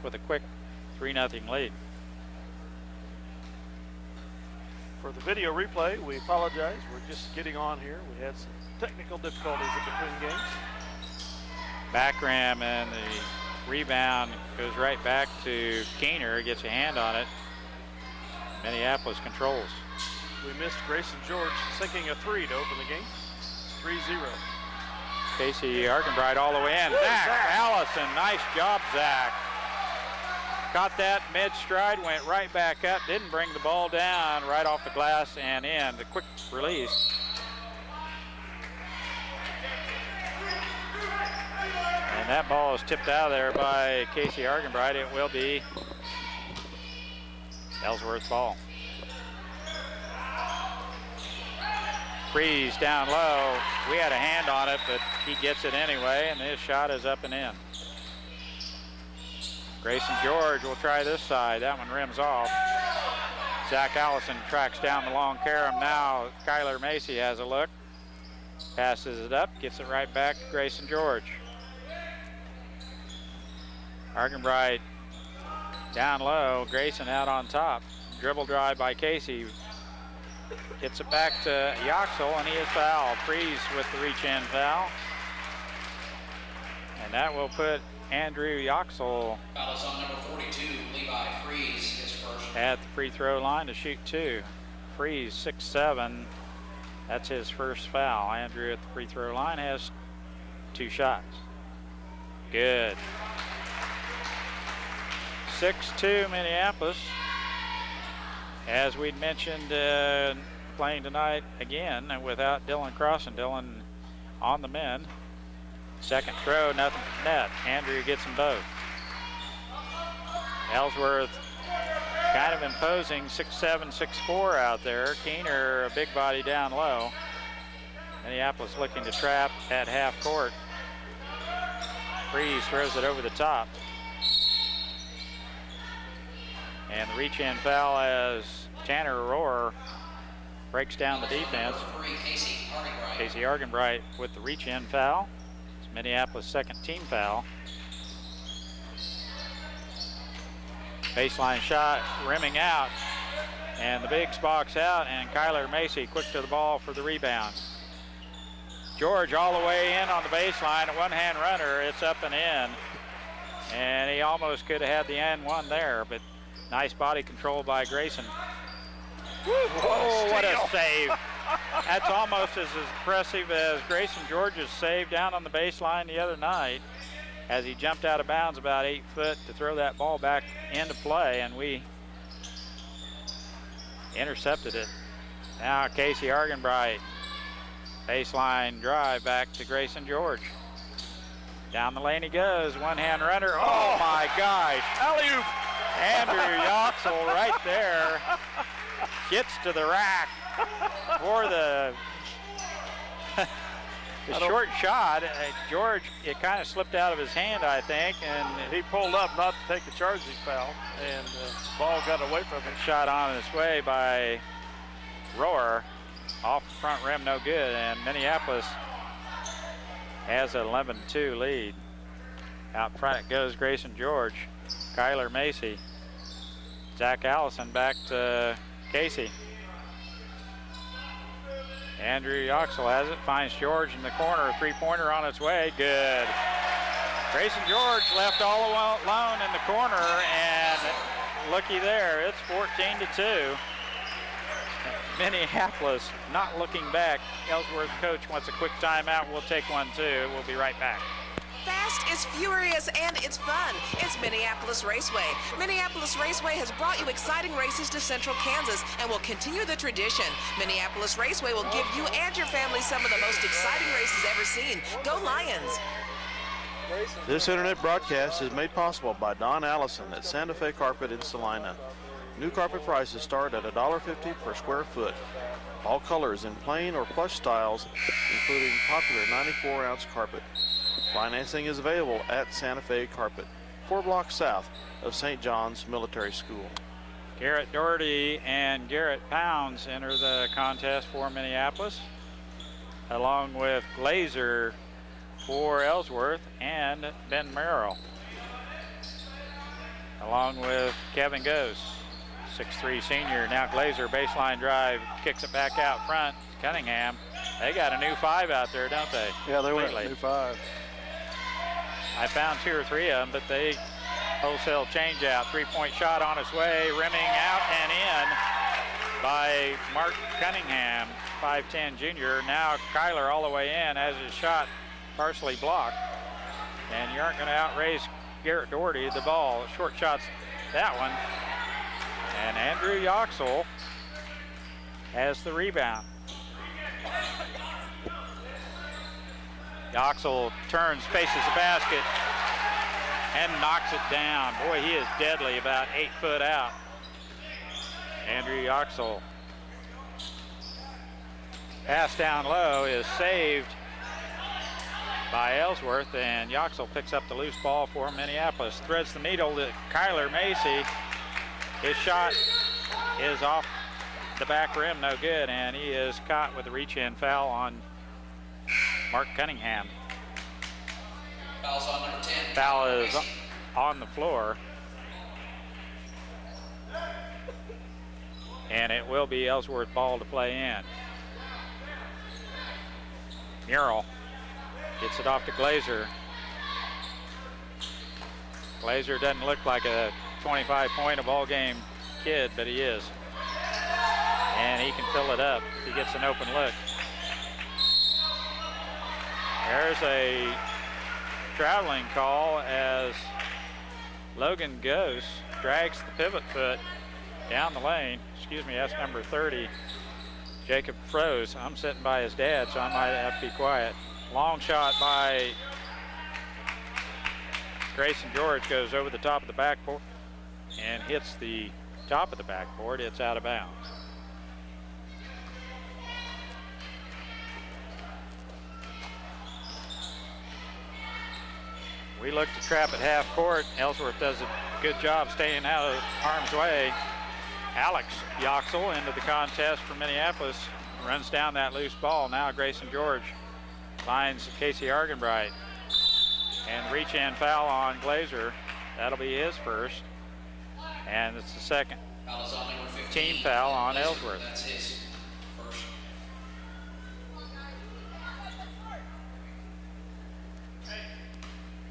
with a quick 3-0 lead. For the video replay, we apologize. We're just getting on here. We had some technical difficulties in between games. Back rim, and the rebound goes right back to Keener, gets a hand on it. Minneapolis controls. We missed Grayson George sinking a 3 to open the game. 3-0. Casey Argenbright all the way in. Zach Allison, nice job, Zach. Caught that mid-stride, went right back up, didn't bring the ball down, right off the glass and in. The quick release. And that ball is tipped out of there by Casey Argenbright. It will be Ellsworth ball. Freeze down low. We had a hand on it, but he gets it anyway, and his shot is up and in. Grayson George will try this side. That one rims off. Zach Allison tracks down the long carom. Now Kyler Macy has a look. Passes it up, gets it right back to Grayson George. Argenbright down low. Grayson out on top. Dribble drive by Casey. Gets it back to Yoxel, and he is fouled. Freeze with the reach-in foul. And that will put Andrew Yoxel Foul is on number 42, Levi Freeze, his first. At the free throw line to shoot 2. Freeze, 6'7". That's his first foul. Andrew at the free throw line has 2 shots. Good. 6-2 Minneapolis. As we'd mentioned, playing tonight again without Dylan Cross, and Dylan on the men. Second throw, nothing from net. Andrew gets them both. Ellsworth kind of imposing, 6'7", 6'4" out there. Keener, a big body down low. Minneapolis looking to trap at half court. Freeze throws it over the top. And the reach-in foul as Tanner Rohrer breaks down the defense. Casey Argenbright with the reach-in foul. It's Minneapolis' second team foul. Baseline shot, rimming out. And the bigs box out, and Kyler Macy quick to the ball for the rebound. George all the way in on the baseline, a one-hand runner. It's up and in. And he almost could have had the and one there, but nice body control by Grayson. Oh, what a save. That's almost as impressive as Grayson George's save down on the baseline the other night as he jumped out of bounds about 8 foot to throw that ball back into play, and we intercepted it. Now Casey Argenbright, baseline drive back to Grayson George. Down the lane he goes, one-hand runner. Oh my gosh. Alley-oop. Andrew Yoxel right there gets to the rack for the short shot. George, it kind of slipped out of his hand, I think, and he pulled up not to take the charging foul, and the ball got away from him. Shot on its way by Rohrer. Off the front rim, no good, and Minneapolis has an 11-2 lead. Out front goes Grayson George. Kyler Macy. Zach Allison back to Casey. Andrew Yoxel has it, finds George in the corner, a three-pointer on its way, good. Grayson George left all alone in the corner, and looky there, it's 14-2. Minneapolis not looking back. Ellsworth coach wants a quick timeout. We'll take one too. We'll be right back. Fast, it's furious, and it's fun. It's Minneapolis Raceway. Minneapolis Raceway has brought you exciting races to Central Kansas and will continue the tradition. Minneapolis Raceway will give you and your family some of the most exciting races ever seen. Go Lions! This internet broadcast is made possible by Don Allison at Santa Fe Carpet in Salina. New carpet prices start at $1.50 per square foot. All colors in plain or plush styles, including popular 94-ounce carpet. Financing is available at Santa Fe Carpet, 4 blocks south of St. John's Military School. Garrett Doherty and Garrett Pounds enter the contest for Minneapolis, along with Glazer for Ellsworth and Ben Merrill. along with Kevin Gose, 6'3" senior. Now Glazer, baseline drive, kicks it back out front. Cunningham, they got a new 5 out there, don't they? Yeah, they went Lately. new 5. I found 2 or 3 of them, but they wholesale change out. 3-point shot on its way, rimming out and in by Mark Cunningham, 5'10" junior. Now Kyler all the way in as his shot partially blocked. And you aren't going to outrace Garrett Doherty. The ball, short shots, that one. And Andrew Yoxel has the rebound. Yoxel turns, faces the basket, and knocks it down. Boy, he is deadly, about 8 foot out. Andrew Yoxel. Pass down low is saved by Ellsworth, and Yoxel picks up the loose ball for Minneapolis. Threads the needle to Kyler Macy. His shot is off the back rim, no good, and he is caught with a reach-in foul on Mark Cunningham. Foul's on number 10. Foul is on the floor. And it will be Ellsworth ball to play in. Murrell gets it off to Glazer. Glazer doesn't look like a 25-point a ball game kid, but he is. And he can fill it up if he gets an open look. There's a traveling call as Logan Gose drags the pivot foot down the lane. Excuse me, that's number 30, Jacob Froese. I'm sitting by his dad, so I might have to be quiet. Long shot by Grayson George goes over the top of the backboard and hits the top of the backboard. It's out of bounds. We look to trap at half court. Ellsworth does a good job staying out of harm's way. Alex Yoxel into the contest for Minneapolis. Runs down that loose ball. Now Grayson George finds Casey Argenbright. And reach-in foul on Glazer. That'll be his first. And it's the second Foul's on number 15. team foul on Ellsworth. That's his first.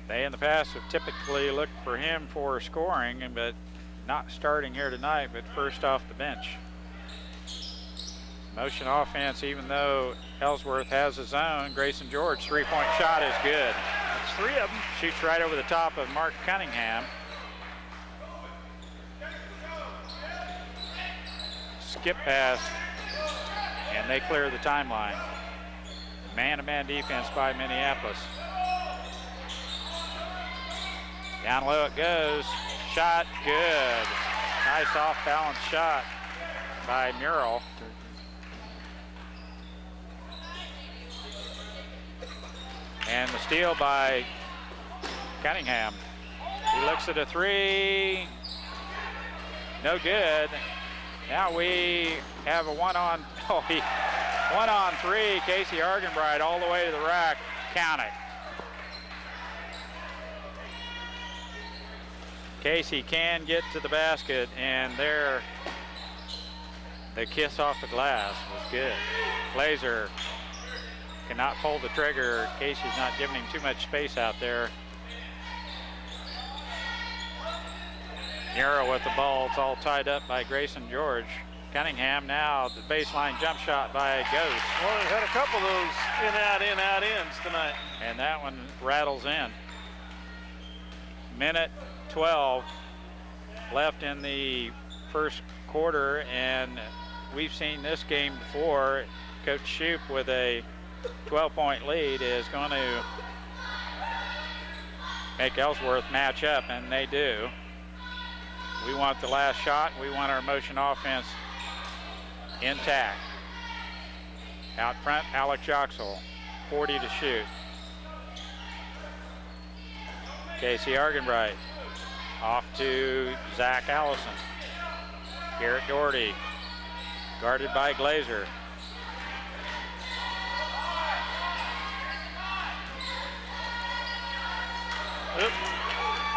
They in the past have typically looked for him for scoring, but not starting here tonight, but first off the bench. Motion offense, even though Ellsworth has his own. Grayson George, 3-point shot is good. That's 3 of them. Shoots right over the top of Mark Cunningham. Skip pass, and they clear the timeline. Man-to-man defense by Minneapolis. Down low it goes. Shot good. Nice off-balance shot by Murrell. And the steal by Cunningham. He looks at a 3. No good. Now we have a one-on-3. Casey Argenbright all the way to the rack. Count it. Casey can get to the basket, and there the kiss off the glass was good. Glazer cannot pull the trigger. Casey's not giving him too much space out there. Nero with the ball. It's all tied up by Grayson George. Cunningham now, the baseline jump shot by Gose. Well, they've had a couple of those in-out ins tonight. And that one rattles in. Minute 12 left in the first quarter, and we've seen this game before. Coach Shoup with a 12-point lead is going to make Ellsworth match up, and they do. We want the last shot. We want our motion offense intact. Out front, Alex Yoxel, 40 to shoot. Casey Argenbright off to Zach Allison. Garrett Doherty, guarded by Glazer.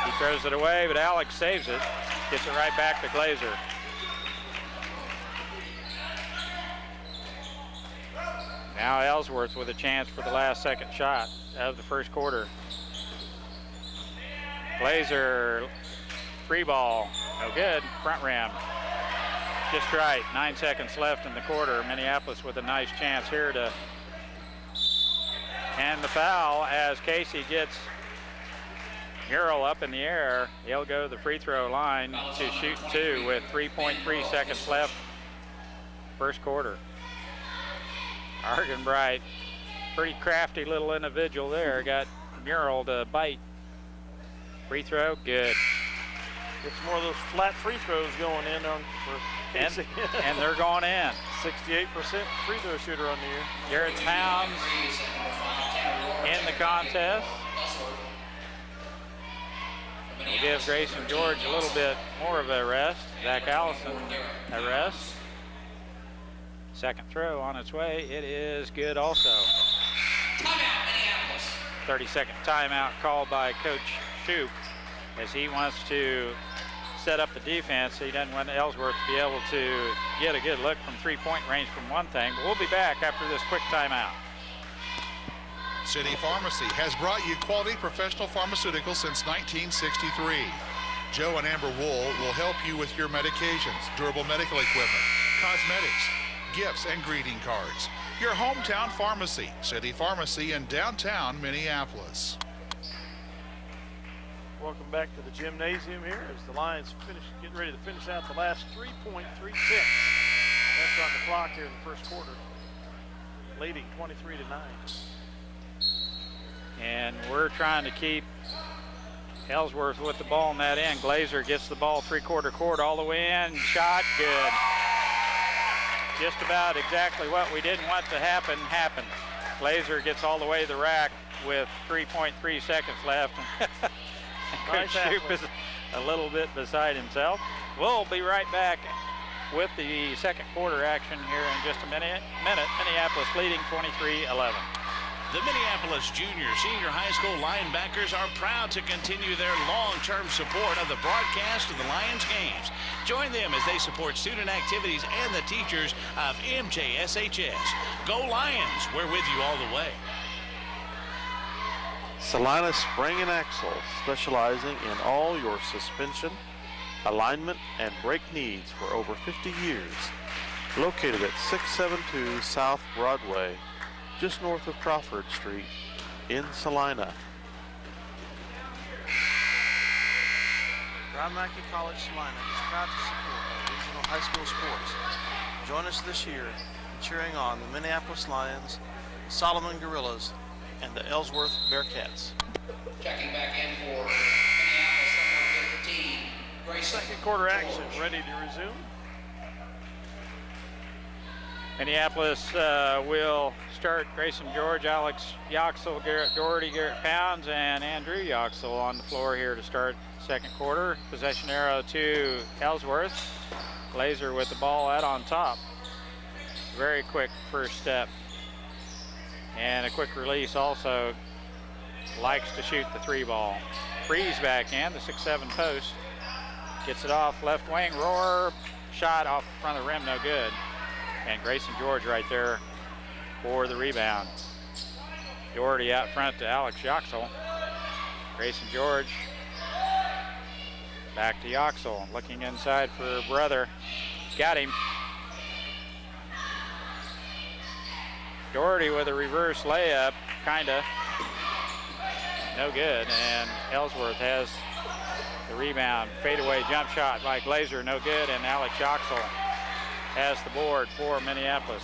He throws it away, but Alex saves it. Gets it right back to Glazer. Now Ellsworth with a chance for the last second shot of the first quarter. Glazer, free ball, no good, front rim. Just right, 9 seconds left in the quarter. Minneapolis with a nice chance here to end the foul as Casey gets Mural up in the air. He'll go to the free throw line to shoot 2 with 3.3 seconds left first quarter. Argenbright, pretty crafty little individual there, got Mural to bite. Free throw, good. Gets more of those flat free throws going in on for Casey. And they're going in. 68% free throw shooter on the year. Garrett Towns in the contest. We'll give Grayson George a little bit more of a rest. Zach Allison a rest. Second throw on its way. It is good also. Timeout, Minneapolis. 30-second timeout called by Coach Shoup as he wants to set up the defense. He doesn't want Ellsworth to be able to get a good look from three-point range from one thing. But we'll be back after this quick timeout. City Pharmacy has brought you quality professional pharmaceuticals since 1963. Joe and Amber Wool will help you with your medications, durable medical equipment, cosmetics, gifts, and greeting cards. Your hometown pharmacy, City Pharmacy in downtown Minneapolis. Welcome back to the gymnasium here as the Lions getting ready to finish out the last 3.36. That's on the clock here in the first quarter, leading 23-9. And we're trying to keep Ellsworth with the ball in that end. Glazer gets the ball three-quarter court all the way in. Shot, good. Just about exactly what we didn't want to happen happened. Glazer gets all the way to the rack with 3.3 seconds left. Coach Shoup is a little bit beside himself. We'll be right back with the second quarter action here in just a minute. Minneapolis leading 23-11. The Minneapolis Junior Senior High School linebackers are proud to continue their long-term support of the broadcast of the Lions games. Join them as they support student activities and the teachers of MJSHS. Go Lions, we're with you all the way. Salina Spring and Axle, specializing in all your suspension, alignment, and brake needs for over 50 years. Located at 672 South Broadway, just north of Crawford Street in Salina. Brown Mackey College Salina is proud to support our regional high school sports. Join us this year in cheering on the Minneapolis Lions, Solomon Gorillas, and the Ellsworth Bearcats. Checking back in for Minneapolis number 15, Grayson. Second quarter action ready to resume. Minneapolis will start Grayson George, Alex Yoxel, Garrett Doherty, Garrett Pounds, and Andrew Yoxel on the floor here to start second quarter. Possession arrow to Ellsworth. Glazer with the ball out on top. Very quick first step. And a quick release also. Likes to shoot the three ball. Freeze back in, the 6-7 post. Gets it off left wing, Roar. Shot off the front of the rim, no good. And Grayson George right there for the rebound. Doherty out front to Alex Yoxel. Grayson George back to Yoxel, looking inside for brother. Got him. Doherty with a reverse layup, kinda. No good, and Ellsworth has the rebound. Fadeaway jump shot by Glazer, no good, and Alex Yoxel has the board for Minneapolis.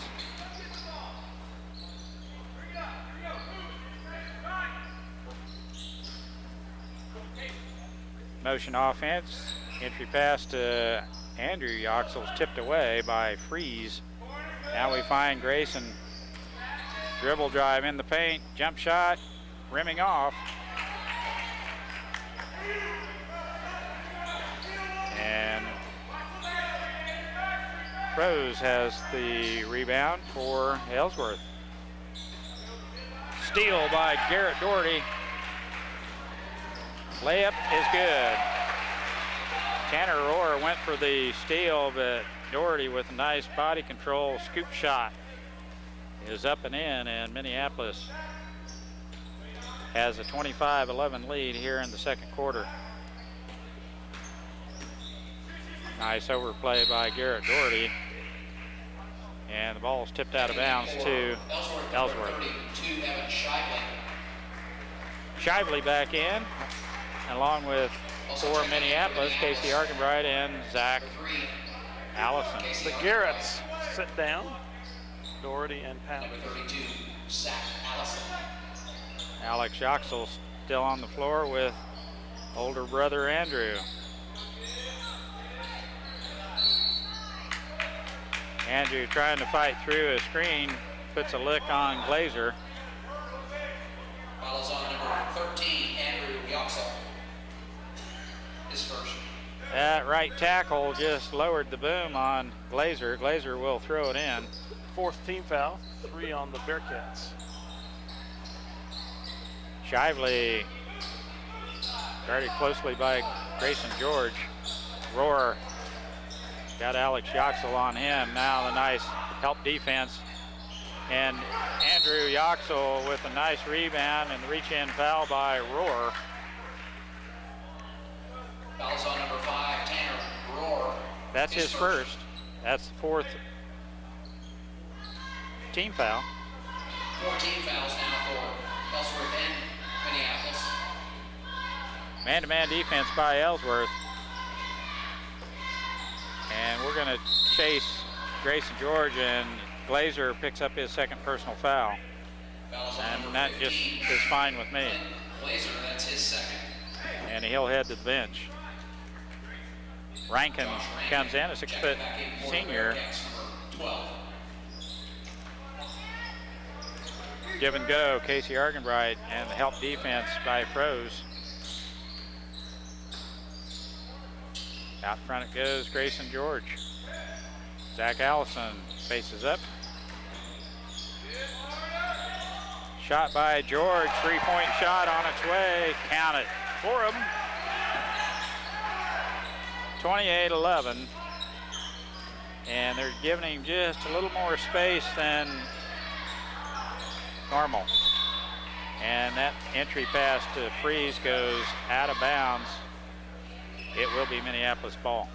Motion offense, entry pass to Andrew Yoxel's tipped away by Freeze. Now we find Grayson. Dribble drive in the paint, jump shot, rimming off. And Rose has the rebound for Ellsworth. Steal by Garrett Doherty. Layup is good. Tanner Rohr went for the steal, but Doherty with a nice body control scoop shot is up and in, and Minneapolis has a 25-11 lead here in the second quarter. Nice overplay by Garrett Doherty. And the ball's tipped out of bounds to Ellsworth. Shively back in, along with for Minneapolis, Casey Arkenbright and Zach Allison. The Garretts sit down. Doherty and Powell. Alex Yoxel still on the floor with older brother Andrew. Andrew trying to fight through a screen, puts a lick on Glazer. Follows on number 13, Andrew Yoxel. His first. That right tackle just lowered the boom on Glazer. Glazer will throw it in. Fourth team foul, 3 on the Bearcats. Shively guarded closely by Grayson George. Rohr got Alex Yoxel on him. Now the nice help defense. And Andrew Yoxel with a nice rebound and the reach-in foul by Rohr. Fouls on number 5, Tanner Rohr. That's his first. That's the fourth team foul. 14 fouls now for Ellsworth and Minneapolis. Man-to-man defense by Ellsworth. And we're going to chase Grayson George, and Glazer picks up his second personal foul. And that just is fine with me. Glazer, that's his second. And he'll head to the bench. Rankin comes in, a 6-foot senior. 12. Give and go, Casey Arkenbright, and the help defense by Froese. Out front it goes, Grayson George. Zach Allison faces up. Shot by George, three-point shot on its way. Count it for him. 28-11. And they're giving him just a little more space than normal. And that entry pass to Freeze goes out of bounds. It will be Minneapolis ball.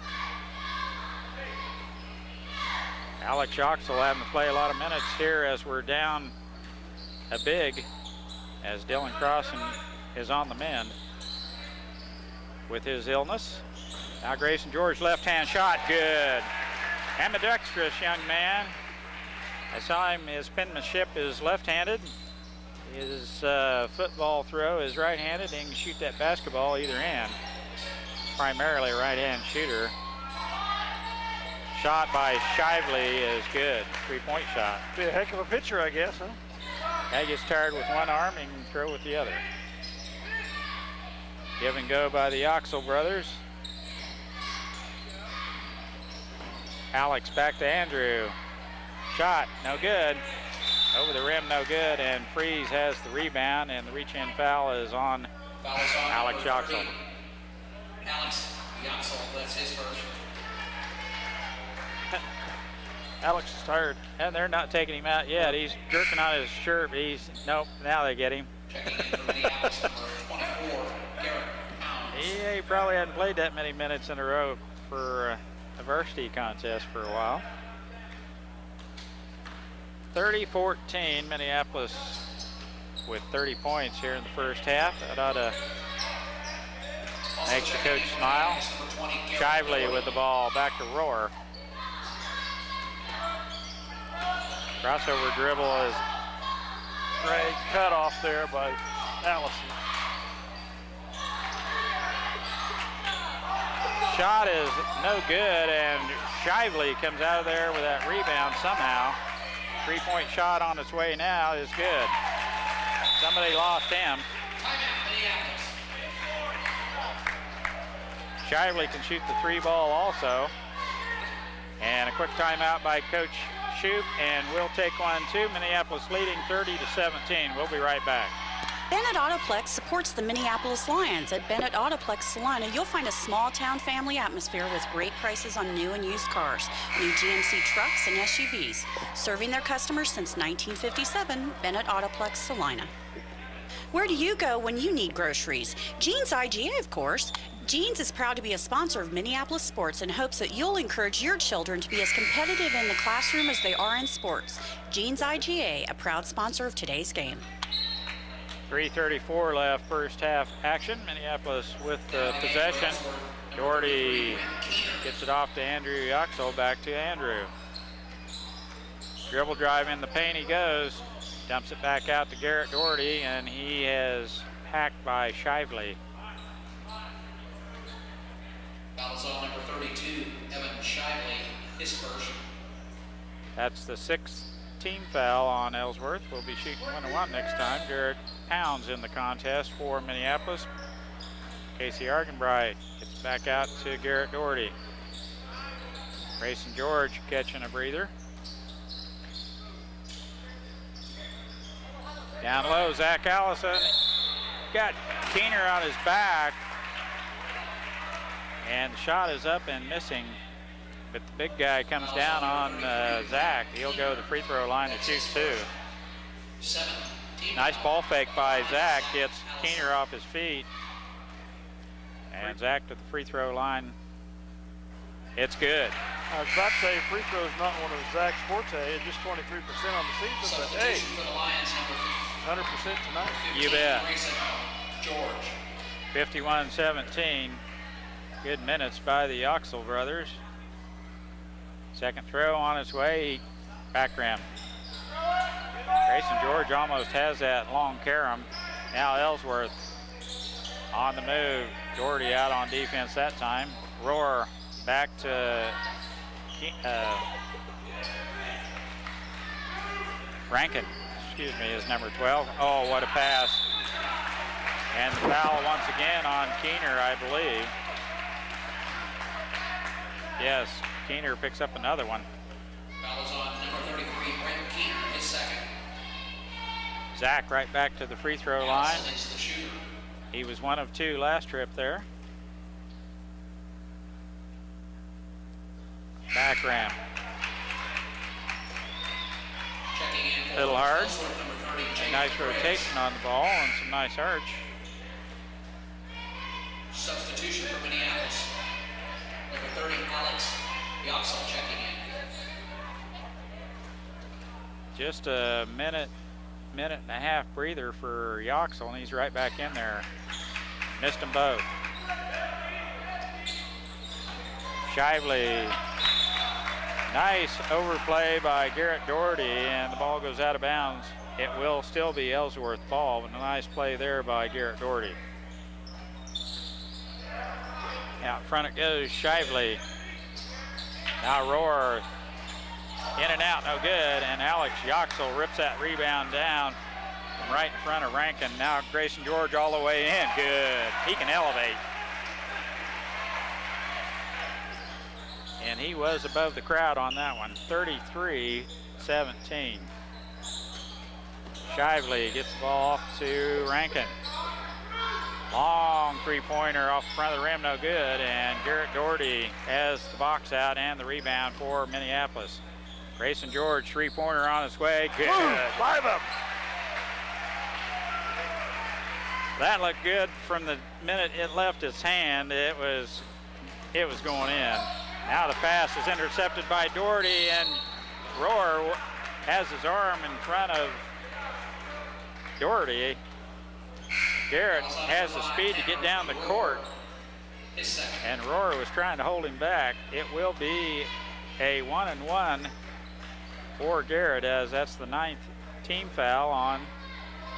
Alex Yoxel having to play a lot of minutes here as we're down a big, as Dylan Crossan is on the mend with his illness. Now Grayson George, left-hand shot, good. Ambidextrous young man. I saw him, his penmanship is left-handed. His football throw is right-handed. He can shoot that basketball either end. Primarily a right-hand shooter. Shot by Shively is good. Three-point shot. Be a heck of a pitcher, I guess, huh? Guy gets tired with one arm and can throw with the other. Give and go by the Yoxel brothers. Alex back to Andrew. Shot, no good. Over the rim, no good. And Freeze has the rebound, and the reach-in foul is on Alex Yoxel. Alex Yoxel, that's his first. Alex is tired. And they're not taking him out yet. He's jerking on his shirt, but he's, nope, now they get him. Checking in for Minneapolis, number 24, Garrett Pounds. He probably hadn't played that many minutes in a row for a varsity contest for a while. 30-14, Minneapolis with 30 points here in the first half. That ought to make the coach smile. Shively with the ball, back to Rohr. Crossover dribble is Great cut off there by Allison. Shot is no good, and Shively comes out of there with that rebound somehow. Three-point shot on its way now is good. Somebody lost him. Shively can shoot the three ball also. And a quick timeout by Coach Shoup, and we'll take one too. Minneapolis leading 30-17. We'll be right back. Bennett Autoplex supports the Minneapolis Lions. At Bennett Autoplex Salina, you'll find a small-town family atmosphere with great prices on new and used cars, new GMC trucks and SUVs. Serving their customers since 1957, Bennett Autoplex Salina. Where do you go when you need groceries? Jeans IGA, of course. Jeans is proud to be a sponsor of Minneapolis sports and hopes that you'll encourage your children to be as competitive in the classroom as they are in sports. Jeans IGA, a proud sponsor of today's game. 3:34 left, first half action. Minneapolis with the possession. Doherty gets it off to Andrew Yoxel, back to Andrew. Dribble drive in the paint he goes. Dumps it back out to Garrett Doherty, and he is hacked by Shively. Foul is on number 32, Evan Shively, his first. That's the 6th team foul on Ellsworth. We'll be shooting 1-1 next time. Jared Pounds in the contest for Minneapolis. Casey Argenbright gets back out to Garrett Doherty. Grayson George catching a breather. Down low, Zach Allison got Keener on his back. And the shot is up and missing. But the big guy comes down on Zach. He'll go to the free throw line to shoot two. Nice ball fake by Zach. Gets Keener off his feet. And Zach to the free throw line. It's good. I was about to say free throw is not one of Zach's forte. Just 23% on the season, but hey, 100% tonight. You bet. 51-17. Good minutes by the Yoxel brothers. Second throw on its way, back rim. Grayson George almost has that long carom. Now Ellsworth on the move. Doherty out on defense that time. Rohr back to Rankin, is number 12. Oh, what a pass. And the foul once again on Keener, I believe. Yes, Keener picks up another one. Foul is on number 33, Brent Keener, his second. Zach right back to the free throw line. He was 1 of 2 last trip there. Back rim. Little hard. A nice rotation on the ball and some nice arch. Substitution for Minneapolis. Number 30, Alex Yoxel checking in. Just a minute and a half breather for Yoxel, and he's right back in there. Missed them both. Shively. Nice overplay by Garrett Doherty, and the ball goes out of bounds. It will still be Ellsworth ball, but a nice play there by Garrett Doherty. Out front it goes, Shively. Now Rohr in and out, no good, and Alex Yoxel rips that rebound down from right in front of Rankin. Now Grayson George all the way in, good. He can elevate. And he was above the crowd on that one, 33-17. Shively gets the ball off to Rankin. Long three-pointer off the front of the rim, no good, and Garrett Doherty has the box out and the rebound for Minneapolis. Grayson George, three-pointer on his way, good. Live up. That looked good from the minute it left his hand. It was going in. Now the pass is intercepted by Doherty, and Rohr has his arm in front of Doherty. Garrett has the speed to get down the court, and Rohr was trying to hold him back. It will be a 1-and-1 for Garrett, as that's the 9th team foul on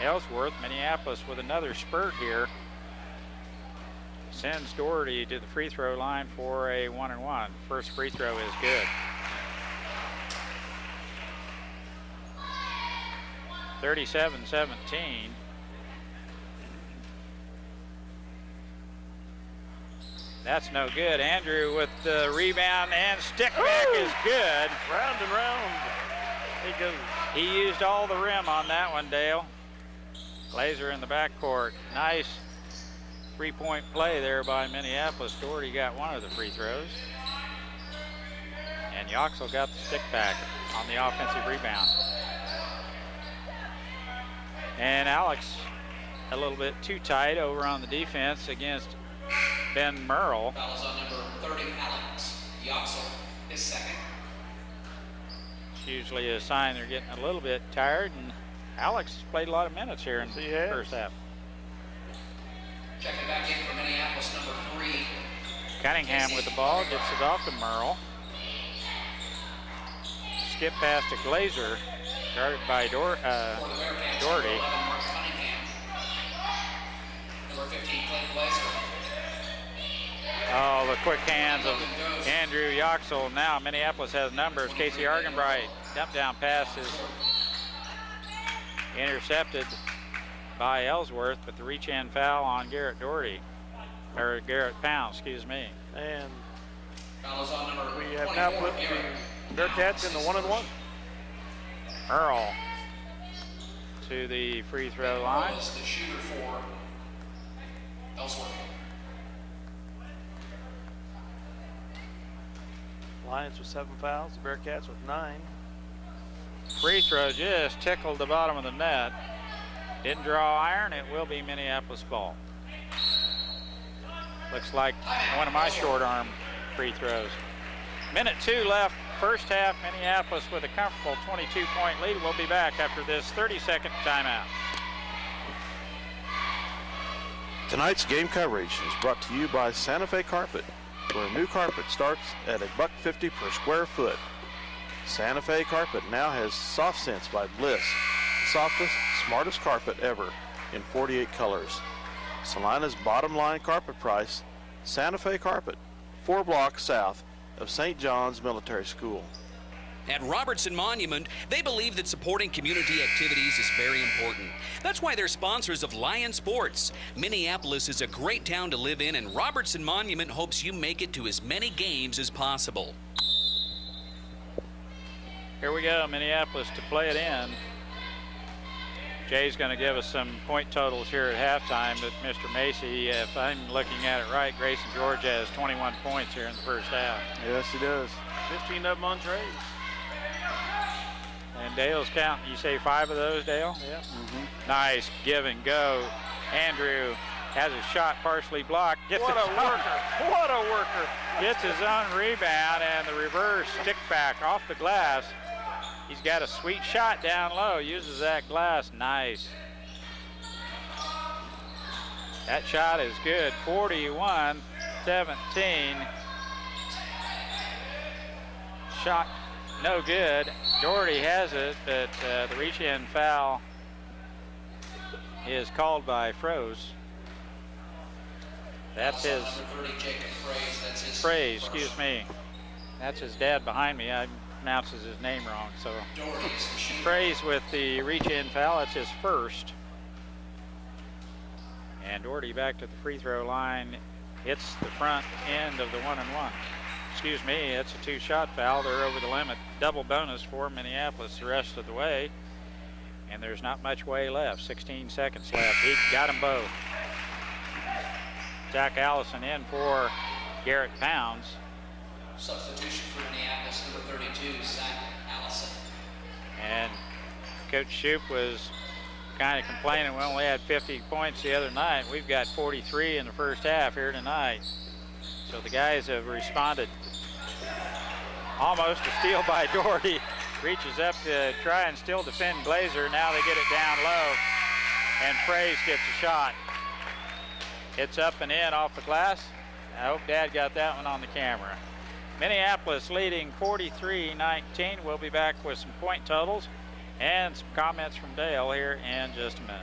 Ellsworth. Minneapolis with another spurt here sends Doherty to the free throw line for a 1-and-1. First free throw is good. 37-17. That's no good. Andrew with the rebound, and stick back is good. Round and round he goes. He used all the rim on that one, Dale. Glazer in the backcourt. Nice three-point play there by Minneapolis. Doherty got one of the free throws. And Yoxel got the stick back on the offensive rebound. And Alex a little bit too tight over on the defense against Ben Merle. Fouls on number 30, Alex Yoxel, his second. It's usually a sign they're getting a little bit tired, and Alex has played a lot of minutes here in the first half. Checking back in for Minneapolis, number 3. Cunningham with the ball, gets it off to Merle. Skip pass to Glazer, guarded by Doherty. Mark Cunningham. Number 15, Clint Glazer. Oh, the quick hands of Andrew Yoxel. Now Minneapolis has numbers. Casey Argenbright, dump down pass is intercepted by Ellsworth, but the reach-in foul on Garrett Doherty, or Garrett Pound, excuse me. And Fouls on number we have now put the Bearcats in the 1-and-1. Merle to the free throw line. Is the shooter for Ellsworth. Lions with 7 fouls, the Bearcats with 9. Free throw just tickled the bottom of the net. Didn't draw iron. It will be Minneapolis ball. Looks like one of my short arm free throws. Minute 2 left, first half. Minneapolis with a comfortable 22-point lead. We'll be back after this 30-second timeout. Tonight's game coverage is brought to you by Santa Fe Carpet, where new carpet starts at $1.50 per square foot. Santa Fe Carpet now has Soft Sense by Bliss, the softest, smartest carpet ever in 48 colors. Salina's bottom line carpet price, Santa Fe Carpet, 4 blocks south of St. John's Military School. At Robertson Monument, they believe that supporting community activities is very important. That's why they're sponsors of Lion Sports. Minneapolis is a great town to live in, and Robertson Monument hopes you make it to as many games as possible. Here we go, Minneapolis to play it in. Jay's going to give us some point totals here at halftime, but Mr. Macy, if I'm looking at it right, Grayson George has 21 points here in the first half. Yes, he does. 15 of them on trays. And Dale's counting. You say 5 of those, Dale? Yeah. Nice give and go. Andrew has his shot partially blocked. What a worker. What a worker. Gets his own rebound and the reverse stick back off the glass. He's got a sweet shot down low. Uses that glass. Nice. That shot is good. 41-17. Shot no good. Doherty has it, but the reach-in foul is called by Froese. That's his. That's his Fraze, excuse me. That's his dad behind me. I pronounces his name wrong. So Fraze with the reach-in foul. That's his first. And Doherty back to the free throw line. Hits the front end of the 1-and-1. Excuse me, it's a 2-shot foul. They're over the limit. Double bonus for Minneapolis the rest of the way. And there's not much way left. 16 seconds left. He got them both. Zach Allison in for Garrett Pounds. Substitution for Minneapolis, number 32, Zach Allison. And Coach Shoup was kind of complaining we only had 50 points the other night. We've got 43 in the first half here tonight. So the guys have responded. Almost a steal by Doherty. Reaches up to try and still defend Glazer. Now they get it down low. And Fraze gets a shot. It's up and in off the glass. I hope Dad got that one on the camera. Minneapolis leading 43-19. We'll be back with some point totals and some comments from Dale here in just a minute.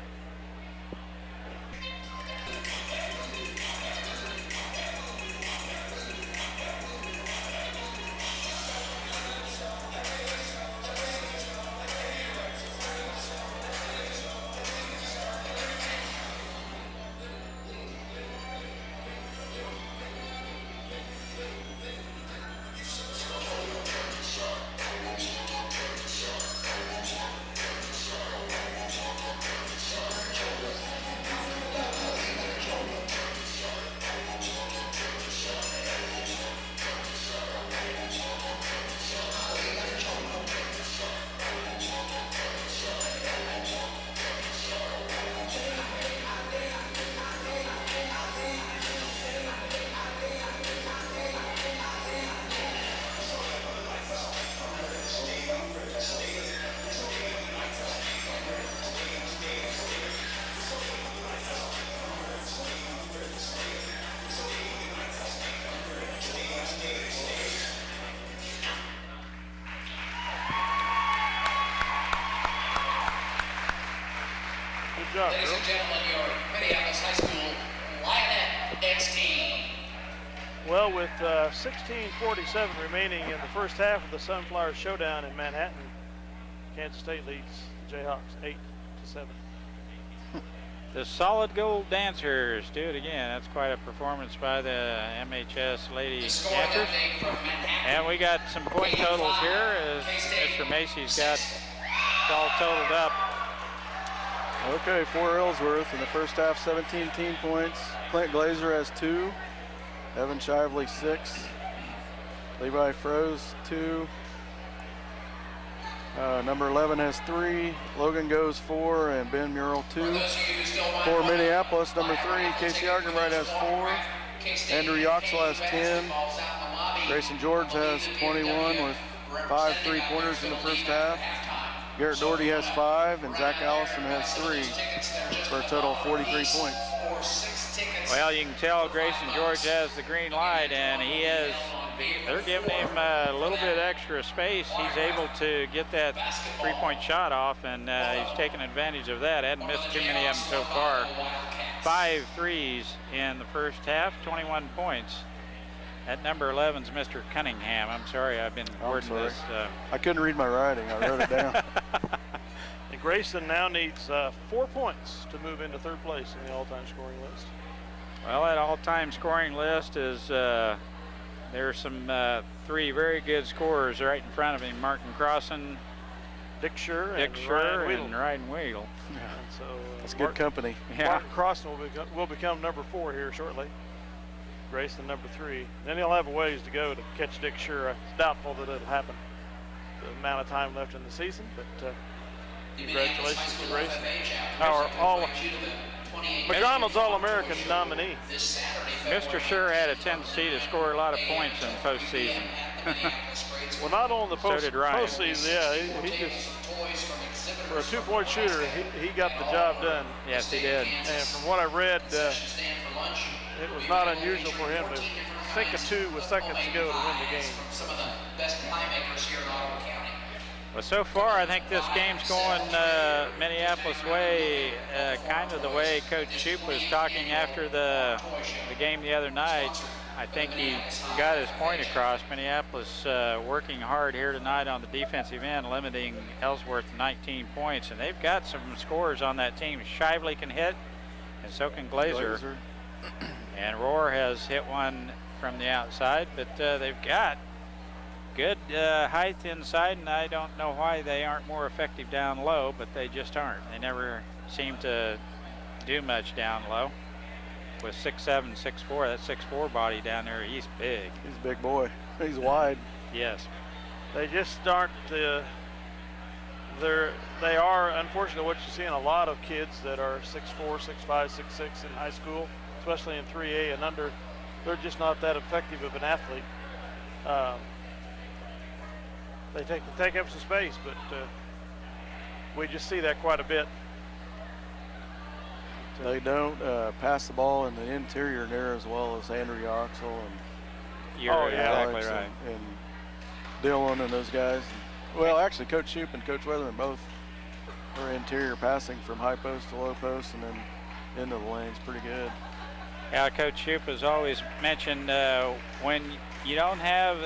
job, Ladies girl. and gentlemen, your Minneapolis High School Lionette X team. Well, with 16:47 remaining in the first half of the Sunflower Showdown in Manhattan, Kansas State leads the Jayhawks 8-7. The Solid Gold Dancers do it again. That's quite a performance by the MHS Lady Dancers. And we got some point totals here as Mr. Macy's got it all totaled up. Okay, for Ellsworth in the first half, 17 team points. Clint Glazer has 2. Evan Shively 6. Levi Froze 2. Number 11 has 3. Logan Goes 4, and Ben Murrell 2. For Minneapolis, number 3, Casey Argenbright has 4. Andrew Yoxel has 10. Grayson George has 21 with 5 3-pointers in the first half. Garrett Doherty has 5, and Zach Allison has 3 for a total of 43 points. Well, you can tell Grayson George has the green light, and they're giving him a little bit extra space. He's able to get that three-point shot off, and he's taking advantage of that. Hadn't missed too many of them so far. 5 threes in the first half, 21 points. That number 11's Mr. Cunningham. I'm sorry, I've been wording this. I couldn't read my writing. I wrote it down. And Grayson now needs 4 points to move into third place in the all-time scoring list. Well, that all-time scoring list is there's some 3 very good scorers right in front of him. Martin Crossan, Dick Schur, and Ryan Wheel. Yeah. And so that's good company. Yeah. Martin Crossan will become number 4 here shortly. Grayson number 3. Then he'll have a ways to go to catch Dick Schur. It's doubtful that it'll happen. The amount of time left in the season, but congratulations to Grayson. Our McDonald's All-American nominee. Mr. Schur had a tendency to score a lot of points in postseason. Well, not on the So did Ryan. postseason, yeah. He just, for a 2-point shooter, he got the job done. Yes, he did. And from what I read, it was not unusual for him to sink a 2 with seconds to go to win the game. Some of the best playmakers here in Ottawa County. Well, so far, I think this game's going Minneapolis way, kind of the way Coach Shoup was talking after the game the other night. I think he got his point across. Minneapolis working hard here tonight on the defensive end, limiting Ellsworth to 19 points. And they've got some scorers on that team. Shively can hit, and so can Glazer. And Rohr has hit one from the outside, but they've got good height inside, and I don't know why they aren't more effective down low, but they just aren't. They never seem to do much down low. With 6'7", 6'4", that 6'4" body down there, he's big. He's a big boy. He's wide. Yes. They just aren't. They are, unfortunately, what you see in a lot of kids that are 6'4", 6'5", 6'6" in high school, especially in 3A and under. They're just not that effective of an athlete. They take up some space, but we just see that quite a bit. They don't pass the ball in the interior near as well as Andrew Yoxel and You're exactly Alex right. and Dylan and those guys. Well, actually, Coach Shoup and Coach Weatherman both are interior passing from high post to low post and then into the lanes pretty good. Yeah, Coach Shoup has always mentioned when you don't have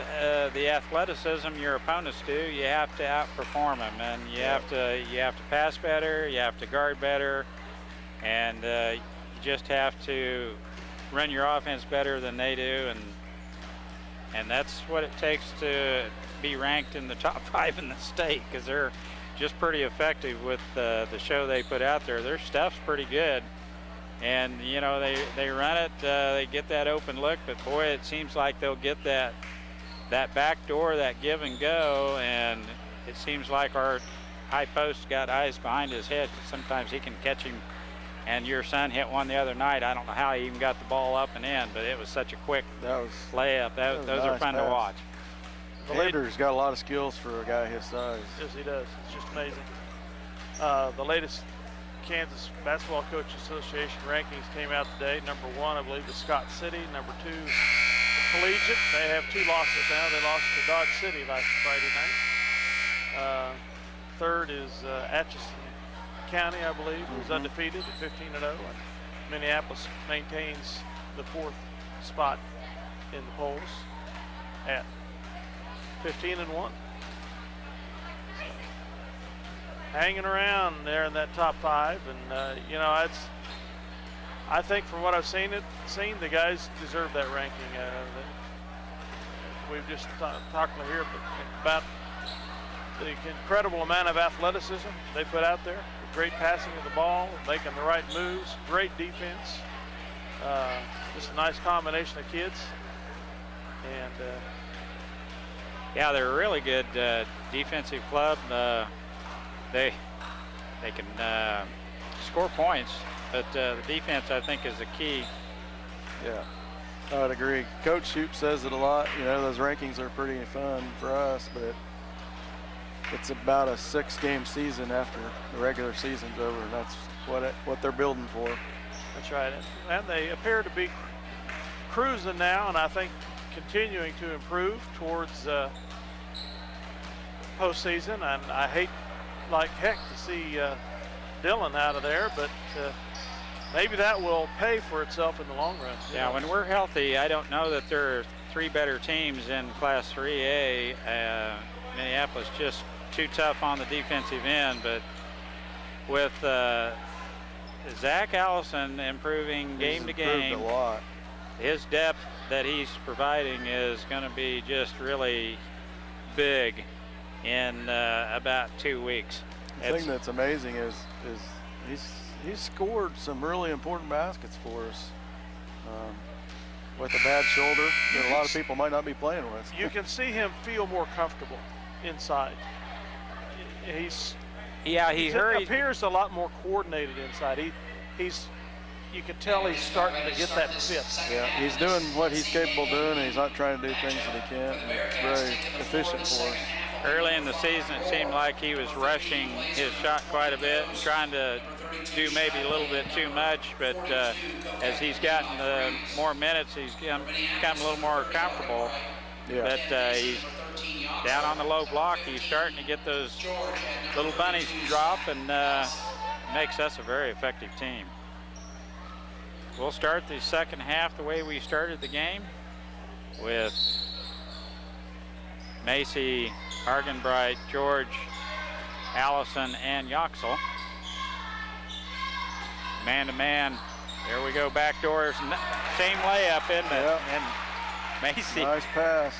the athleticism your opponents do, you have to outperform them, and you have to pass better, you have to guard better, and you just have to run your offense better than they do, and that's what it takes to be ranked in the top 5 in the state, because they're just pretty effective with the show they put out there. Their stuff's pretty good. And, you know, they run it, they get that open look, but boy, it seems like they'll get that back door, that give and go, and it seems like our high post got eyes behind his head. Sometimes he can catch him, and your son hit one the other night. I don't know how he even got the ball up and in, but it was such a quick layup. Those are fun to watch. Lander's got a lot of skills for a guy his size. Yes, he does. It's just amazing. The latest Kansas Basketball Coach Association rankings came out today. Number 1, I believe, is Scott City. Number 2, Collegiate. They have 2 losses now. They lost to Dodge City last Friday night. 3rd is Atchison County, I believe, is undefeated at 15-0. And Minneapolis maintains the 4th spot in the polls at 15-1. Hanging around there in that top 5, and you know, I think from what I've seen, the guys deserve that ranking. We've just talked here about the incredible amount of athleticism they put out there, great passing of the ball, making the right moves, great defense. Just a nice combination of kids. And yeah, they're a really good defensive club. They can score points, but the defense, I think, is the key. Yeah, I'd agree. Coach Shoup says it a lot. You know, those rankings are pretty fun for us, but it's about a 6-game season after the regular season's over, and that's what they're building for. That's right, and they appear to be cruising now, and I think continuing to improve towards postseason. And I hate like heck to see Dillon out of there, but maybe that will pay for itself in the long run. Yeah, when we're healthy, I don't know that there are 3 better teams in Class 3A. Minneapolis just too tough on the defensive end, but with Zach Allison improving game to game, a lot. His depth that he's providing is going to be just really big in about 2 weeks. The thing that's amazing is he's scored some really important baskets for us with a bad shoulder that a lot of people might not be playing with. You can see him feel more comfortable inside. He appears a lot more coordinated inside. You can tell he's starting to get that fit. Yeah, he's doing what he's capable of doing, and he's not trying to do things that he can't. And it's very efficient for us. Early in the season, it seemed like he was rushing his shot quite a bit and trying to do maybe a little bit too much, but as he's gotten more minutes, he's become a little more comfortable. Yeah. But he's down on the low block. He's starting to get those little bunnies to drop, and makes us a very effective team. We'll start the second half the way we started the game, with Macy, Argenbright, George, Allison, and Yoxel. Man-to-man. There we go, back doors. Same layup, isn't it? Yep. And Macy. Nice pass.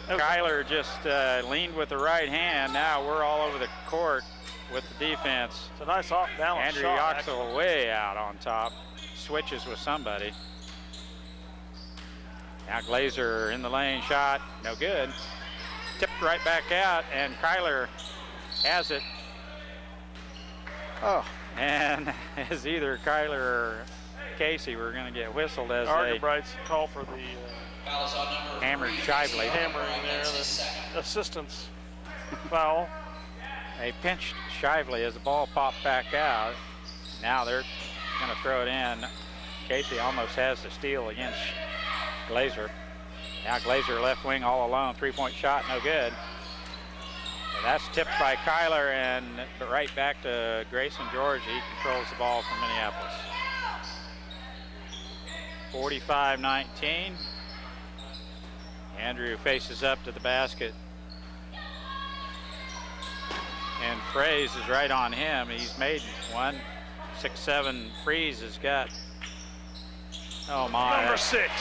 Kyler just leaned with the right hand. Now we're all over the court with the defense. It's a nice off-balance Andrew shot. Yoxel way out on top. Switches with somebody. Now Glazer in the lane, shot, no good. Tipped right back out, and Kyler has it. Oh. And as either Kyler or Casey, we're going to get whistled as Argenbright's call for the hammered Shively. Hammering there, the assistance foul. They pinched Shively as the ball popped back out. Now they're going to throw it in. Casey almost has the steal against Glazer. Now Glazer left wing all alone. 3-point shot, no good. And that's tipped by Kyler, and right back to Grayson George. He controls the ball from Minneapolis. 45-19. Andrew faces up to the basket. And Fraze is right on him. He's made one. 6'7" Freeze has got, oh my. Number 6.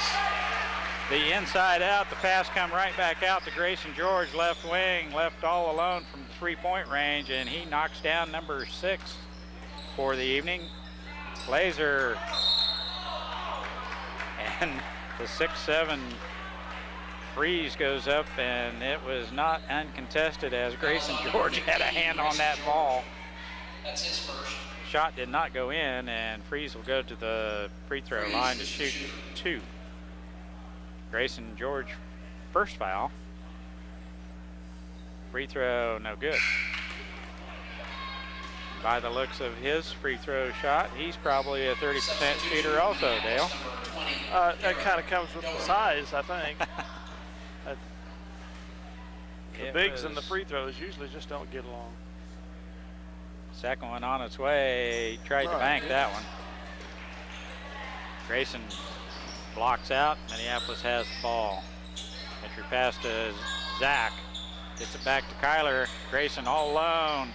The inside out, the pass come right back out to Grayson George, left wing, left all alone from the 3-point range, and he knocks down number 6 for the evening. Glazer, and the 6'7" Freeze goes up, and it was not uncontested as Grayson George had a hand on that ball. That's his first. Shot did not go in, and Freeze will go to the free throw line to shoot 2. Grayson George, first foul. Free throw, no good. By the looks of his free throw shot, he's probably a 30% shooter also, Dale. That kind of comes with the size, I think. The bigs and the free throws usually just don't get along. Second one on its way. Tried to bank that one. Grayson blocks out. Minneapolis has the ball. Entry pass to Zach. Gets it back to Kyler. Grayson all alone.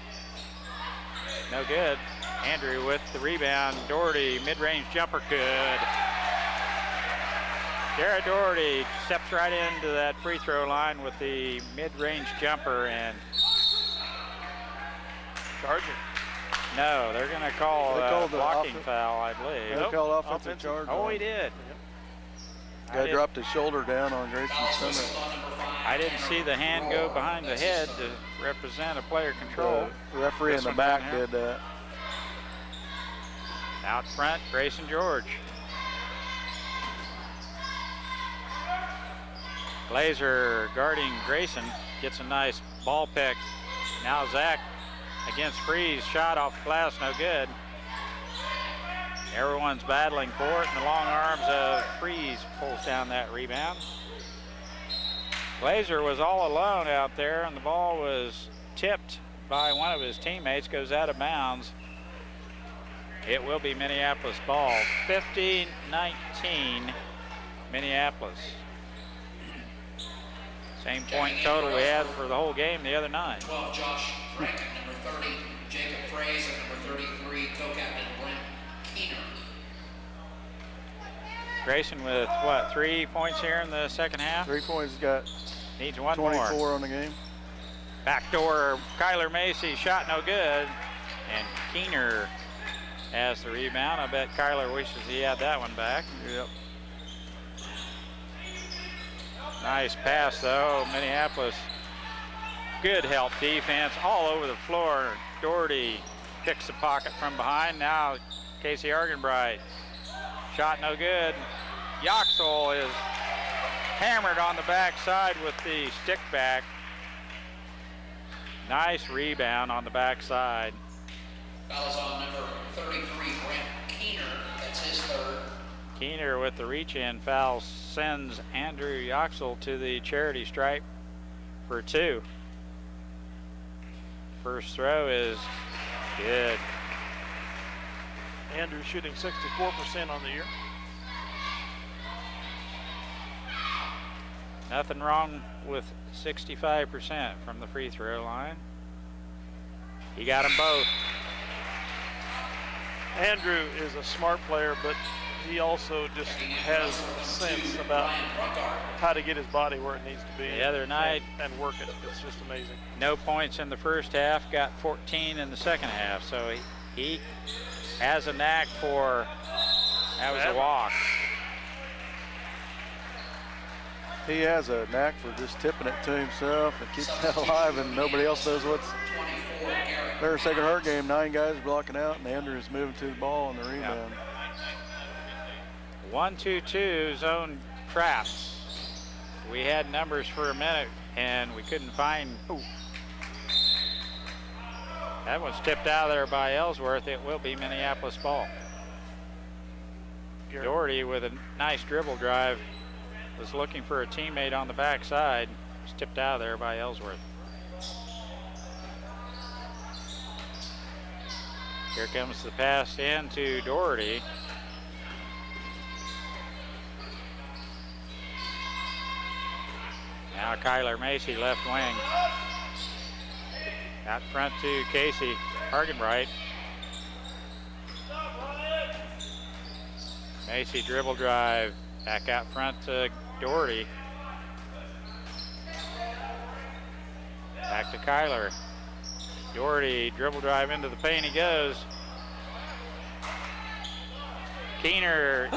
No good. Andrew with the rebound. Doherty, mid-range jumper, good. Garrett Doherty steps right into that free throw line with the mid-range jumper and charging. No, they're going to call a blocking foul, I believe. They called offensive charge. Oh, he did. Guy dropped his shoulder down on Grayson's center. I didn't see the hand go behind the head to represent a player control. The referee in the back did that. Out front, Grayson George. Glazer guarding Grayson, gets a nice ball pick. Now Zach against Freeze, shot off the glass, no good. Everyone's battling for it, and the long arms of Freeze pulls down that rebound. Glazer was all alone out there, and the ball was tipped by one of his teammates, goes out of bounds. It will be Minneapolis ball, 15-19, Minneapolis. Same point total we had for the whole game the other night. 12, Josh Frank at number 30, Jacob Fraze at number 33, co-captain Brent Keener. Grayson with what, 3 points here in the second half? 3 points, got needs one 24 more. On the game. Backdoor, Kyler Macy, shot no good. And Keener has the rebound. I bet Kyler wishes he had that one back. Yep. Nice pass though, Minneapolis. Good help defense all over the floor. Doherty picks the pocket from behind. Now Casey Argenbright. Shot no good. Yoxel is hammered on the backside with the stick back. Nice rebound on the backside. Fouls on number 33, Brent Keener. That's his third. Keener with the reach-in foul sends Andrew Yoxel to the charity stripe for 2. First throw is good. Andrew shooting 64% on the year. Nothing wrong with 65% from the free throw line. He got them both. Andrew is a smart player, but he also just has sense about how to get his body where it needs to be. The other night, and work it. It's just amazing. No points in the first half, got 14 in the second half. So he has a knack for, that was a walk. He has a knack for just tipping it to himself and keeping that alive, and nobody else knows what's. Their second hurt game, 9 guys blocking out, and Andrew is moving to the ball on the rebound. 1-2-2 zone trap. We had numbers for a minute, and we couldn't find. Ooh. That one's tipped out of there by Ellsworth. It will be Minneapolis ball. Doherty with a nice dribble drive was looking for a teammate on the backside. Was tipped out of there by Ellsworth. Here comes the pass in to Doherty. Now Kyler Macy, left wing. Out front to Casey Argenbright. Macy dribble drive. Back out front to Doherty. Back to Kyler. Doherty dribble drive into the paint, he goes. Keener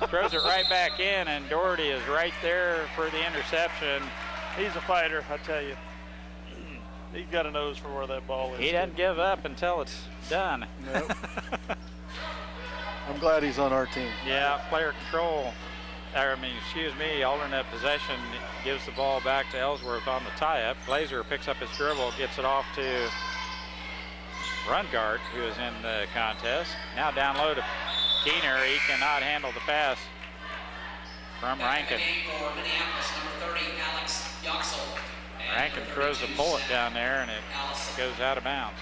throws it right back in, and Doherty is right there for the interception. He's a fighter, I tell you. He's got a nose for where that ball is. He doesn't give up until it's done. Nope. I'm glad he's on our team. Yeah, player control. Alternate possession gives the ball back to Ellsworth on the tie-up. Glazer picks up his dribble, gets it off to Rungard, who is in the contest. Now down low to Keener. He cannot handle the pass. from Rankin. For Minneapolis, number 30, Alex Yoxel. Rankin throws a bullet down there, and it goes out of bounds.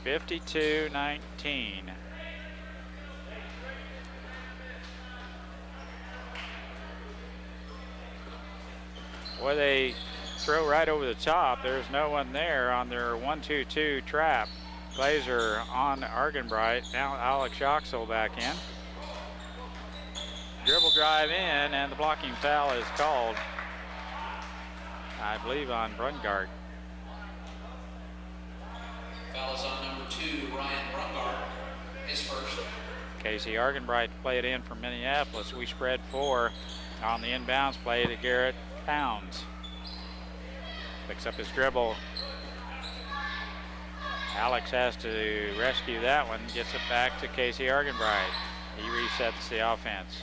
52-19. Boy, they throw right over the top. There's no one there on their 1-2-2 trap. Glazer on Argenbright. Now Alex Yoxel back in. Dribble drive in, and the blocking foul is called, I believe, on Brungart. Foul is on number 2, Ryan Brungart, his first. Casey Argenbright played in for Minneapolis. We spread 4 on the inbounds play to Garrett Pounds. Picks up his dribble. Alex has to rescue that one, gets it back to Casey Argenbright. He resets the offense.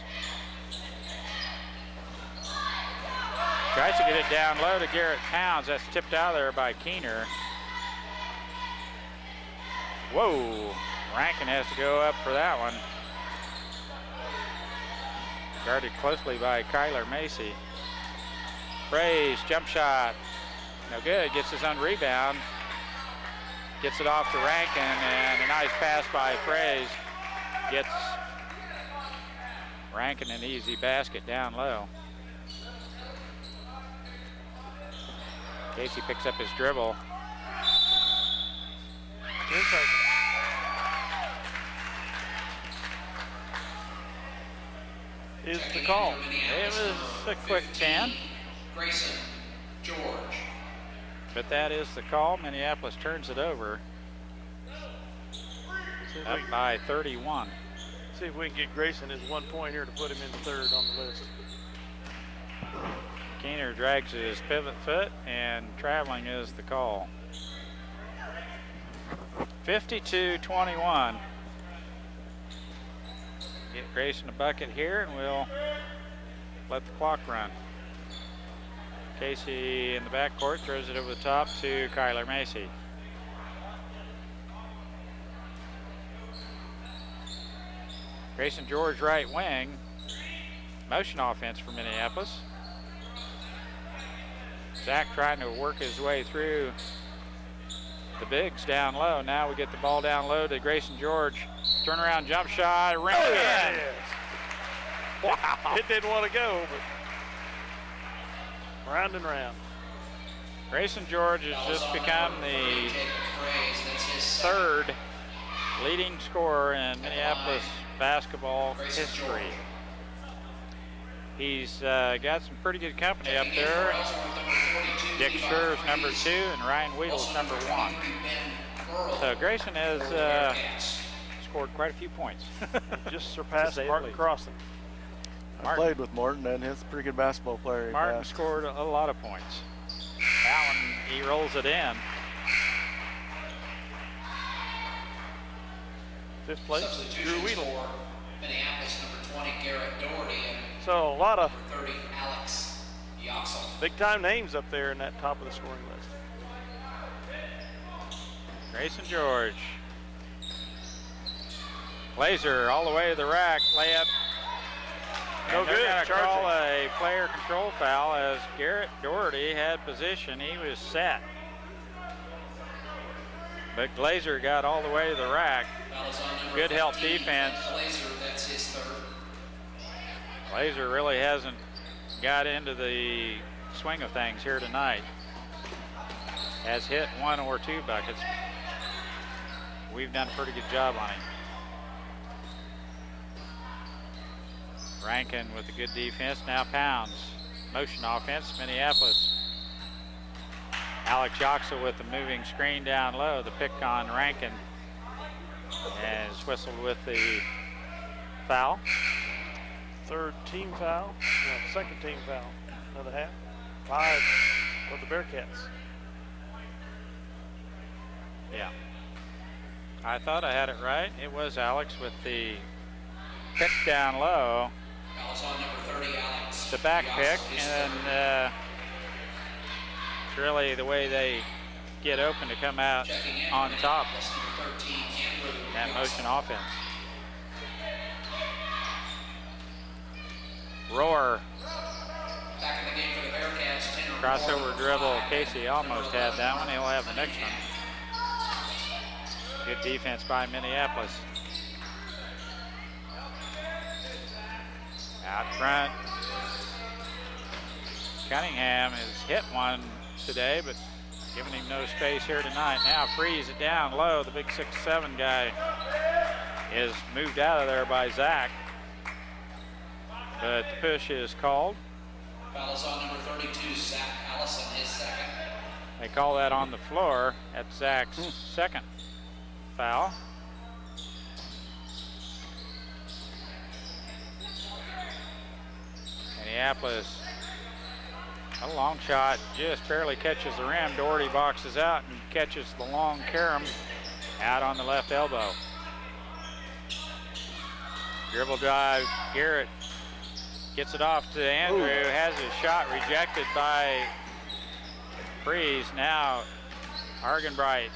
Tries to get it down low to Garrett Pounds. That's tipped out of there by Keener. Whoa, Rankin has to go up for that one. Guarded closely by Kyler Macy. Fraze, jump shot. No good, gets his own rebound. Gets it off to Rankin, and a nice pass by Fraze. Gets Rankin an easy basket down low. Casey picks up his dribble. Is the call. It was a quick 10. Grayson George. But that is the call. Minneapolis turns it over. Up by 31. See if we can get Grayson his 1 point here to put him in the third on the list. Keener drags his pivot foot, and traveling is the call. 52-21. Get Grayson a bucket here, and we'll let the clock run. Casey in the backcourt throws it over the top to Kyler Macy. Grayson George right wing. Motion offense for Minneapolis. Zach trying to work his way through the bigs down low. Now we get the ball down low to Grayson George. Turnaround jump shot, ring in. Wow. It didn't want to go, but round and round. Grayson George has just become the third leading scorer in Minneapolis basketball history. He's got some pretty good company up there. Dick Schur's number 2 and Ryan Weedle's number 1. So Grayson has scored quite a few points. Just surpassed Martin Crossan. I played with Martin, and he's a pretty good basketball player. Martin scored a lot of points. That one, he rolls it in. Fifth place, Drew Weedle. Minneapolis, number 20, Garrett Doherty. So a lot of 30, Alex Yoxel. big time names up there in that top of the scoring list. Grayson George. Glazer all the way to the rack, layup. No good. They're gonna call a player control foul as Garrett Doherty had position. He was set. But Glazer got all the way to the rack. Good help defense. Glazer, that's his third. Glazer really hasn't got into the swing of things here tonight. Has hit 1 or 2 buckets. We've done a pretty good job on him. Rankin with a good defense. Now Pounds. Motion offense, Minneapolis. Alex Yoxel with the moving screen down low. The pick on Rankin. And is whistled with the foul. Third team foul. No, second team foul. Another half. 5 for the Bearcats. Yeah. I thought I had it right. It was Alex with the pick down low. Fouls on number 30, Alex. The back Yoxel, pick, his and third. then it's really the way they get open to come out Checking in on for top. Minneapolis, number 13, Andrew That Yoxel. motion offense. Roar. Back in the game for the Bearcats, Tanner Crossover Moore, dribble. 5, Casey almost had that one. He'll have the next Virginia. one. Good defense by Minneapolis. Out front. Cunningham has hit one today, but giving him no space here tonight. Now freeze it down low. The big 6'7" guy is moved out of there by Zach. But the push is called. Fouls on number 32, Zach Allison, his second. They call that on the floor. That's Zach's second foul. Minneapolis, a long shot, just barely catches the rim. Doherty boxes out and catches the long carom out on the left elbow. Dribble drive, Garrett gets it off to Andrew, has his shot rejected by Freeze. Now Argenbright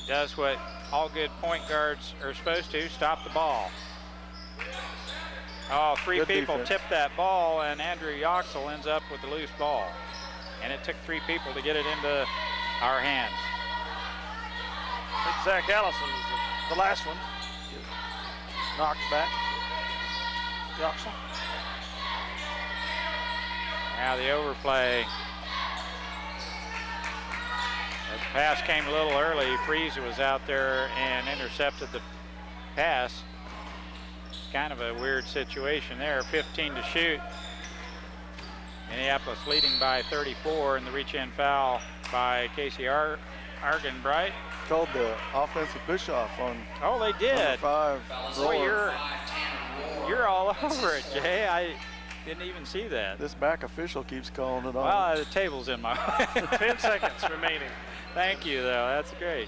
does what all good point guards are supposed to, stop the ball. Oh, three Good people defense. tipped that ball, and Andrew Yoxel ends up with the loose ball. And it took 3 people to get it into our hands. I think Zach Allison is the last one. Knocked back. Yoxel. Now the overplay. The pass came a little early. Freeze was out there and intercepted the pass. Kind of a weird situation there. 15 to shoot. Minneapolis leading by 34, and the reach-in foul by Casey Argenbright. Called the offensive push-off on. Oh, they did. Number 5. Boy, Roar. you're all over it, Jay. I didn't even see that. This back official keeps calling it on. Well, the table's in my way. 10 seconds remaining. Thank you, though. That's great.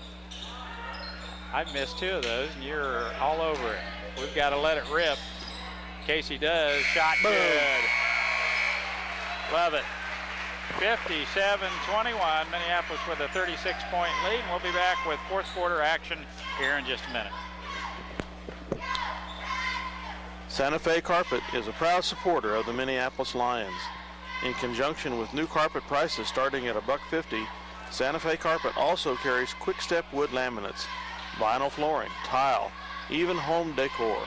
I missed 2 of those, and you're all over it. We've got to let it rip. Casey does. Shot Boom. good. Love it. 57-21. Minneapolis with a 36-point lead. And we'll be back with fourth quarter action here in just a minute. Santa Fe Carpet is a proud supporter of the Minneapolis Lions. In conjunction with new carpet prices starting at $1.50, Santa Fe Carpet also carries quick-step wood laminates, vinyl flooring, tile, even home decor.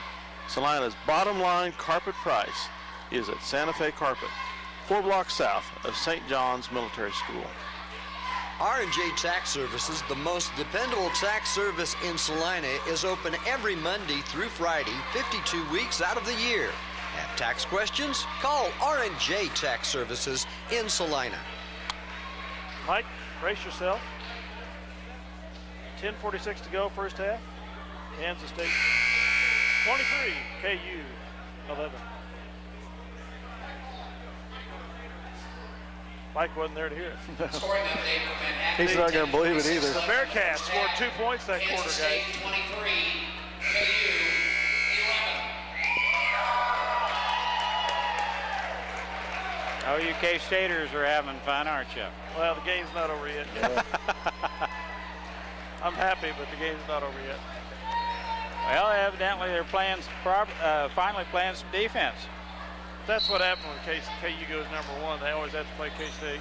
Salina's bottom line carpet price is at Santa Fe Carpet, 4 blocks south of St. John's Military School. R&J Tax Services, the most dependable tax service in Salina, is open every Monday through Friday, 52 weeks out of the year. Have tax questions? Call R&J Tax Services in Salina. Mike, brace yourself. 10:46 to go, first half. Kansas State 23, KU 11. Mike wasn't there to hear it. Scoring update from Manhattan. He's not going to believe it either. The Bearcats scored 2 points that quarter, Kansas guys. State 23, KU 11. Oh, you K-Staters are having fun, aren't you? Well, the game's not over yet. I'm happy, but the game's not over yet. Well, evidently they're playing finally playing some defense. That's what happened when KU goes number 1. They always have to play K-State.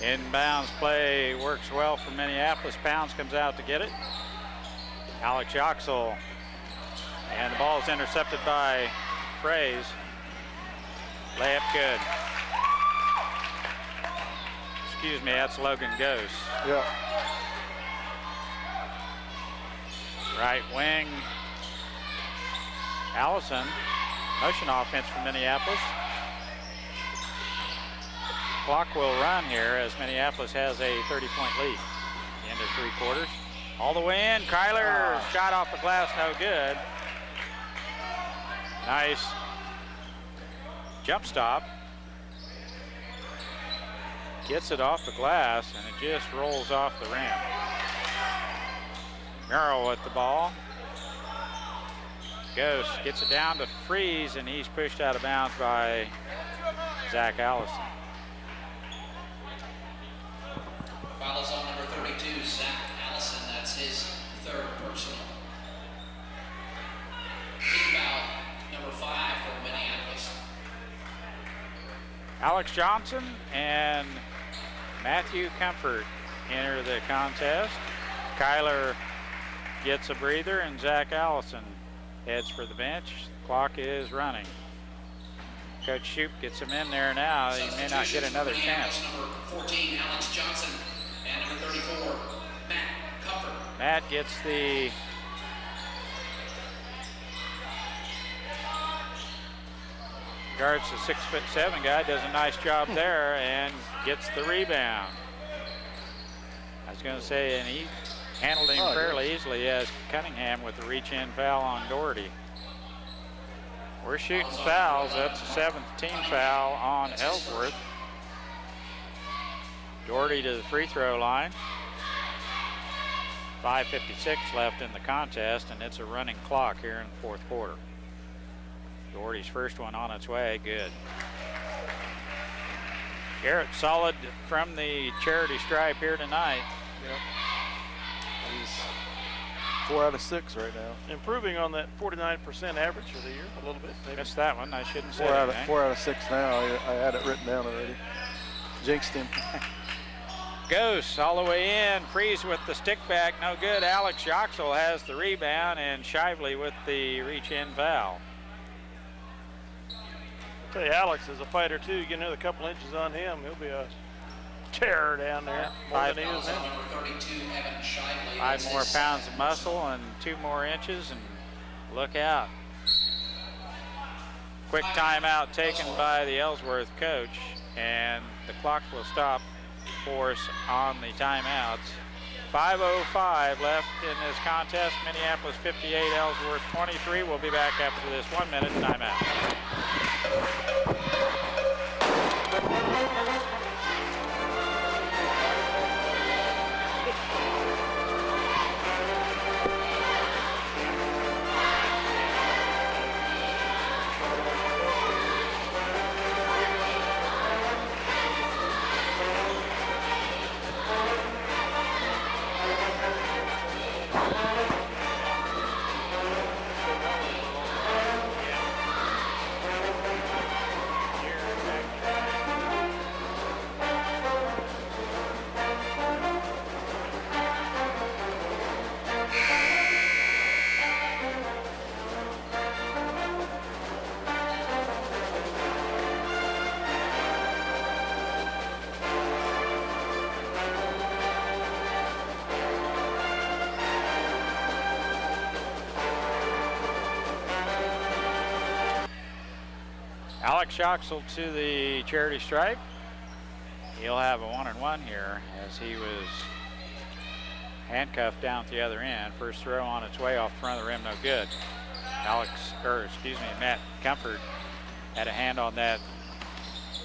Inbounds play works well for Minneapolis. Pounds comes out to get it. Alex Yoxel. And the ball is intercepted by Fraze. Layup good. Excuse me, that's Logan Gose. Yeah. Right wing. Allison. Motion offense for Minneapolis. Clock will run here as Minneapolis has a 30-point lead. The end of 3 quarters. All the way in. Kyler shot off the glass, no good. Nice jump stop. Gets it off the glass and it just rolls off the rim. Merrill with the ball. Ghost gets it down to Freeze and he's pushed out of bounds by Zach Allison. Foul is on number 32, Zach Allison. That's his 3rd personal. Team foul, number 5, Alex Johnson and Matthew Comfort enter the contest. Kyler gets a breather, and Zach Allison heads for the bench. The clock is running. Coach Shoup gets him in there now. He may not get another chance. Number 14, Alex Johnson, and number 34, Matt Comfort. Matt gets the guards the 6'7" guy, does a nice job there and gets the rebound. I was going to say, and he handled him fairly easily as Cunningham with the reach-in foul on Doherty. We're shooting fouls. That's the 7th team foul on Ellsworth. Doherty to the free throw line. 5:56 left in the contest, and it's a running clock here in the fourth quarter. Doherty's first one on its way, good. Garrett solid from the charity stripe here tonight. Yep. He's 4 out of 6 right now. Improving on that 49% average for the year a little bit. Maybe. Missed that one. I shouldn't say 4 out of 6 now. I had it written down already. Jinxed him. Ghost all the way in. Freeze with the stick back. No good. Alex Yoxel has the rebound, and Shively with the reach-in foul. I'll tell you, Alex is a fighter too. You get another couple inches on him, he'll be a terror down there. More than he is now. 5 more pounds of muscle and 2 more inches, and look out. Quick timeout taken by the Ellsworth coach, and the clock will stop for us on the timeouts. 5:05 left in this contest. Minneapolis 58, Ellsworth 23. We'll be back after this 1-minute timeout. Alex Yoxel to the charity stripe. He'll have a 1-and-1 here as he was handcuffed down at the other end. First throw on its way off the front of the rim, no good. Matt Comfort had a hand on that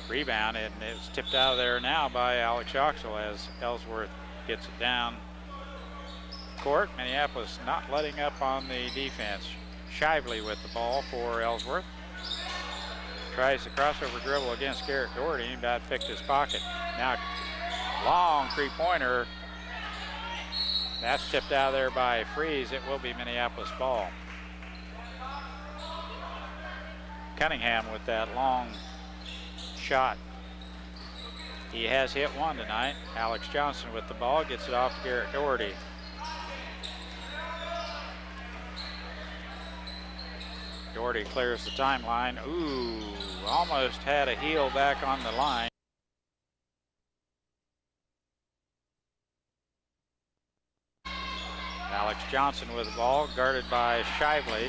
rebound, and it's tipped out of there now by Alex Yoxel as Ellsworth gets it down court. Minneapolis not letting up on the defense. Shively with the ball for Ellsworth. Tries the crossover dribble against Garrett Doherty, and about picked his pocket. Now, long three-pointer. That's tipped out of there by Freeze. It will be Minneapolis ball. Cunningham with that long shot. He has hit one tonight. Alex Johnson with the ball, gets it off to Garrett Doherty. Doherty clears the timeline. Ooh, almost had a heel back on the line. Alex Johnson with the ball, guarded by Shively.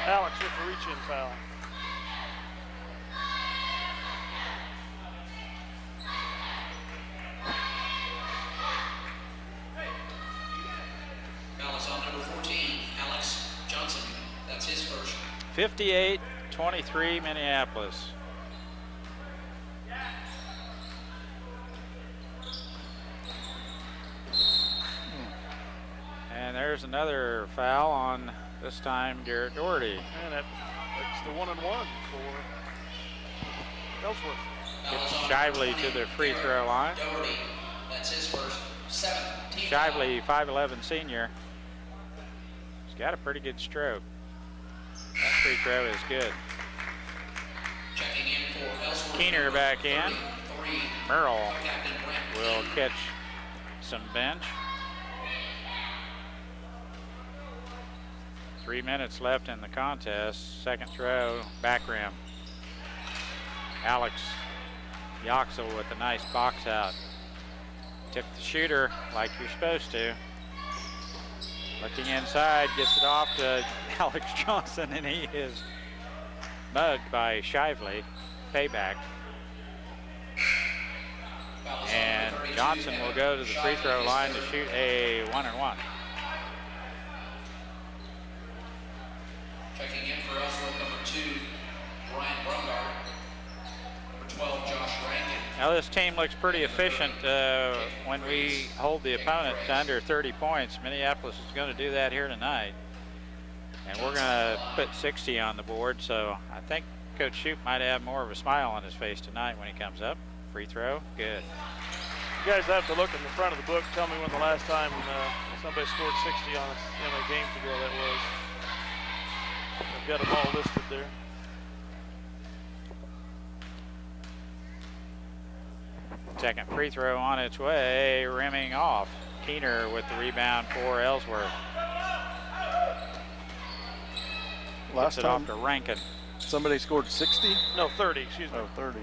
Alex with the reach-in foul. Foul is on number 14, Alex Johnson. That's his first. 58-23 Minneapolis. And there's another foul on, this time, Garrett Doherty. And that's the 1-and-1 for Ellsworth. Gets Shively to the free throw line. Doherty, that's his first. 17. Shively, 5'11" senior. He's got a pretty good stroke. That free throw is good. Checking in for Ellsworth. Keener back in. Merrill will catch some bench. 3 minutes left in the contest. Second throw, back rim. Alex Yoxel with a nice box out. Tip the shooter like you're supposed to. Looking inside, gets it off to Alex Johnson, and he is mugged by Shively. Payback. And Johnson will go to the free throw line to shoot a 1-and-1. Checking in for Ellsworth, number 2, Brian Brungard. Number 12, Josh Rankin. Now this team looks pretty efficient when we hold the opponent to under 30 points. Minneapolis is going to do that here tonight. And we're going to put 60 on the board, so I think Coach Shoup might have more of a smile on his face tonight when he comes up. Free throw, good. You guys have to look in the front of the book. Tell me when the last time somebody scored 60 on us, how many games ago that was. I've got them all listed there. Second free throw on its way, rimming off. Keener with the rebound for Ellsworth. Last Gets it time off to Rankin. somebody scored 60? No, 30, excuse me. Oh, 30.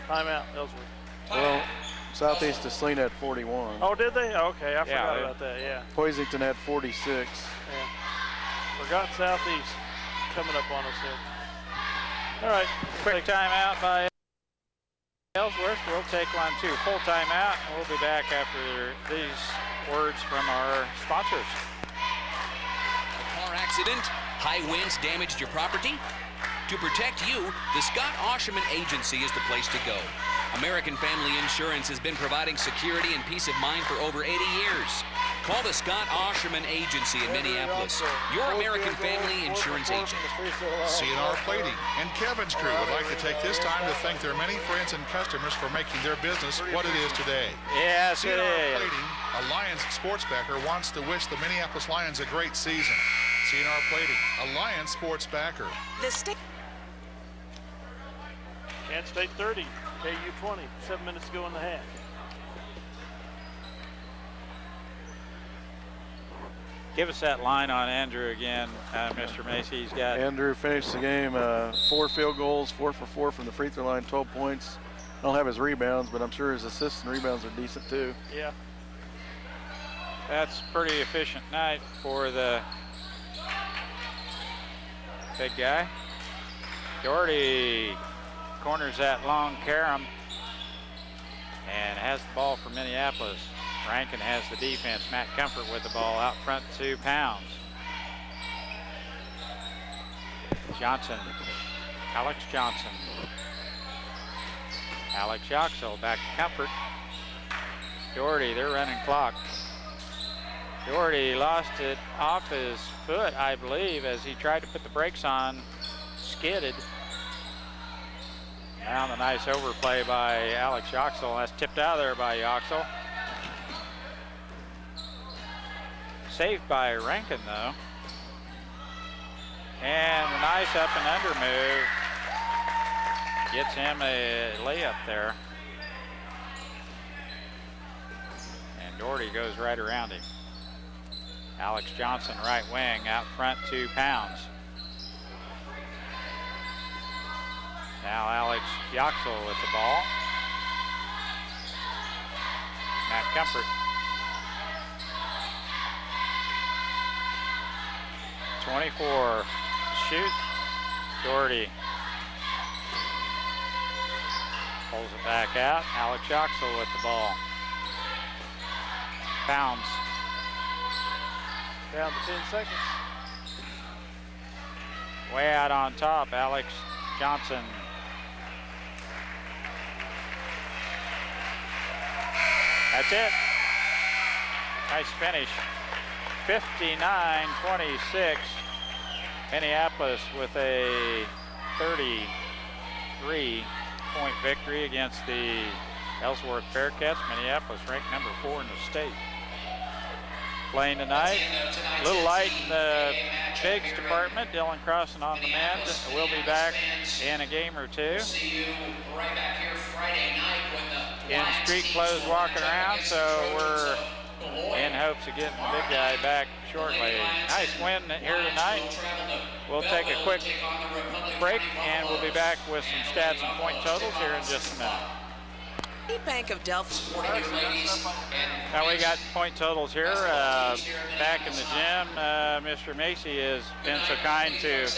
Timeout, Ellsworth. Well, Southeast of Selena had 41. Oh, did they? Oh, okay, I forgot about that, yeah. Poisington had 46. Yeah. Forgot Southeast coming up on us here. All right. Quick timeout by Ellsworth. We'll take one too. Full timeout, and we'll be back after these words from our sponsors. A car accident? High winds damaged your property? To protect you, the Scott Osherman Agency is the place to go. American Family Insurance has been providing security and peace of mind for over 80 years. Call the Scott Osherman Agency in Minneapolis, your American Family Insurance agent. CNR Plating and Kevin's crew would like to take this time to thank their many friends and customers for making their business what it is today. Yes, it CNR is. Plating, a Lions sports backer, wants to wish the Minneapolis Lions a great season. CNR Plating, a Lions sports backer. The state. Kent State 30, KU 20, 7 minutes to go in the half. Give us that line on Andrew again, Mr. Macy. He's got. Andrew finished the game 4 field goals, 4 for 4 from the free throw line, 12 points. I don't have his rebounds, but I'm sure his assists and rebounds are decent too. Yeah. That's pretty efficient night for the big guy. Doherty corners that long carom and has the ball for Minneapolis. Rankin has the defense. Matt Comfort with the ball out front to Pounds. Johnson, Alex Johnson. Alex Yoxel back to Comfort. Doherty, they're running clock. Doherty lost it off his foot, I believe, as he tried to put the brakes on, skidded. Now the nice overplay by Alex Yoxel. That's tipped out of there by Yoxel. Saved by Rankin, though. And a nice up and under move gets him a layup there. And Doherty goes right around him. Alex Johnson, right wing, out front to Pounds. Now Alex Yoxel with the ball. Matt Comfort. 24 to shoot. Doherty pulls it back out. Alex Yoxel with the ball. Pounds. Down to 10 seconds. Way out on top, Alex Johnson. That's it. Nice finish. 59-26. Minneapolis with a 33-point victory against the Ellsworth Bearcats. Minneapolis ranked number 4 in the state. Playing tonight, a little light in the Bigs department. Dylan Crossan on the mend. We'll be back in a game or two. See you right back here Friday night when the In street clothes walking around, so we're in hopes of getting the big guy back shortly. Nice win here tonight. We'll take a quick break, and we'll be back with some stats and point totals here in just a minute. Bank of Delphi. Now we got point totals here. Back in the gym, Mr. Macy has been so kind to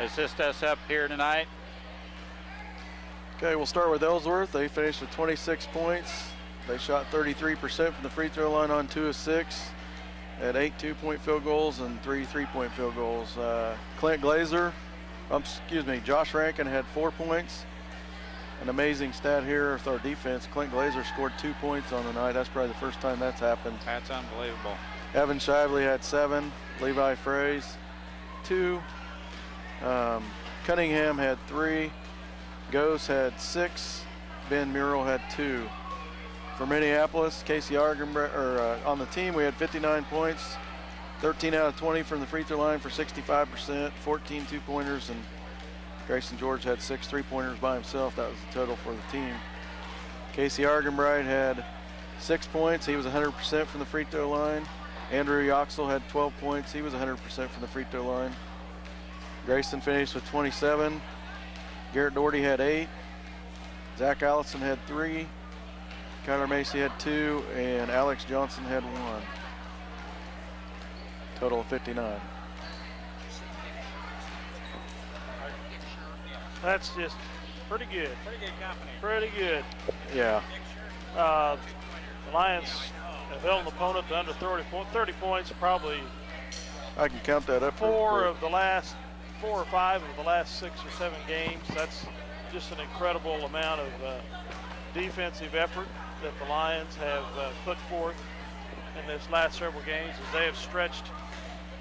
assist us up here tonight. Okay, we'll start with Ellsworth. They finished with 26 points. They shot 33% from the free throw line on 2 of 6. Had 8 2-point field goals and 3 3-point field goals. Josh Rankin had 4 points. An amazing stat here with our defense. Clint Glazer scored 2 points on the night. That's probably the first time that's happened. That's unbelievable. Evan Shively had 7. Levi Fraze 2. Cunningham had 3. Gose had 6. Ben Murrell had 2. For Minneapolis, Casey Argenbright, on the team, we had 59 points, 13 out of 20 from the free throw line for 65%, 14 2-pointers, and Grayson George had 6 3-pointers by himself. That was the total for the team. Casey Argenbright had 6 points. He was 100% from the free throw line. Andrew Yoxel had 12 points. He was 100% from the free throw line. Grayson finished with 27. Garrett Doherty had 8. Zach Allison had 3. Kyler Macy had 2, and Alex Johnson had 1. Total of 59. That's just pretty good. Pretty good company. Pretty good. Yeah. The Lions have held an opponent to under 30 points, probably I can count that up. 4 or 5 of the last 6 or 7 games. That's just an incredible amount of defensive effort that the Lions have put forth in this last several games, as they have stretched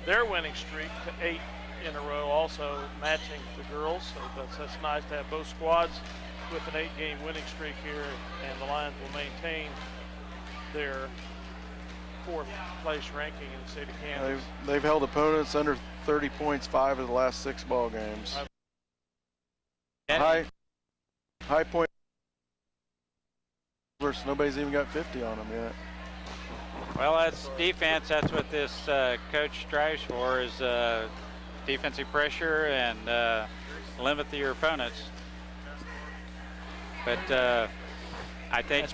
their winning streak to 8 in a row, also matching the girls. So that's nice to have both squads with an 8-game winning streak here, and the Lions will maintain their 4th place ranking in the state of Kansas. They've held opponents under 30 points 5 of the last 6 ball games. High point versus nobody's even got 50 on them yet. Well, that's defense. That's what this coach strives for, is defensive pressure and limit your opponents. But I think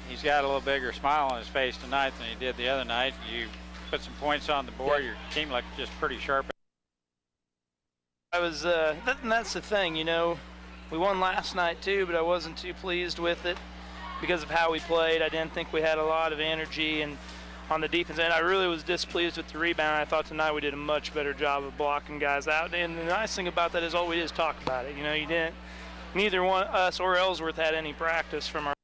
he's got a little bigger smile on his face tonight than he did the other night. You put some points on the board, your team looked just pretty sharp. And that's the thing, you know, we won last night too, but I wasn't too pleased with it because of how we played. I didn't think we had a lot of energy and on the defense end. I really was displeased with the rebound. I thought tonight we did a much better job of blocking guys out. And the nice thing about that is all we did is talk about it. You know, neither us or Ellsworth had any practice from our.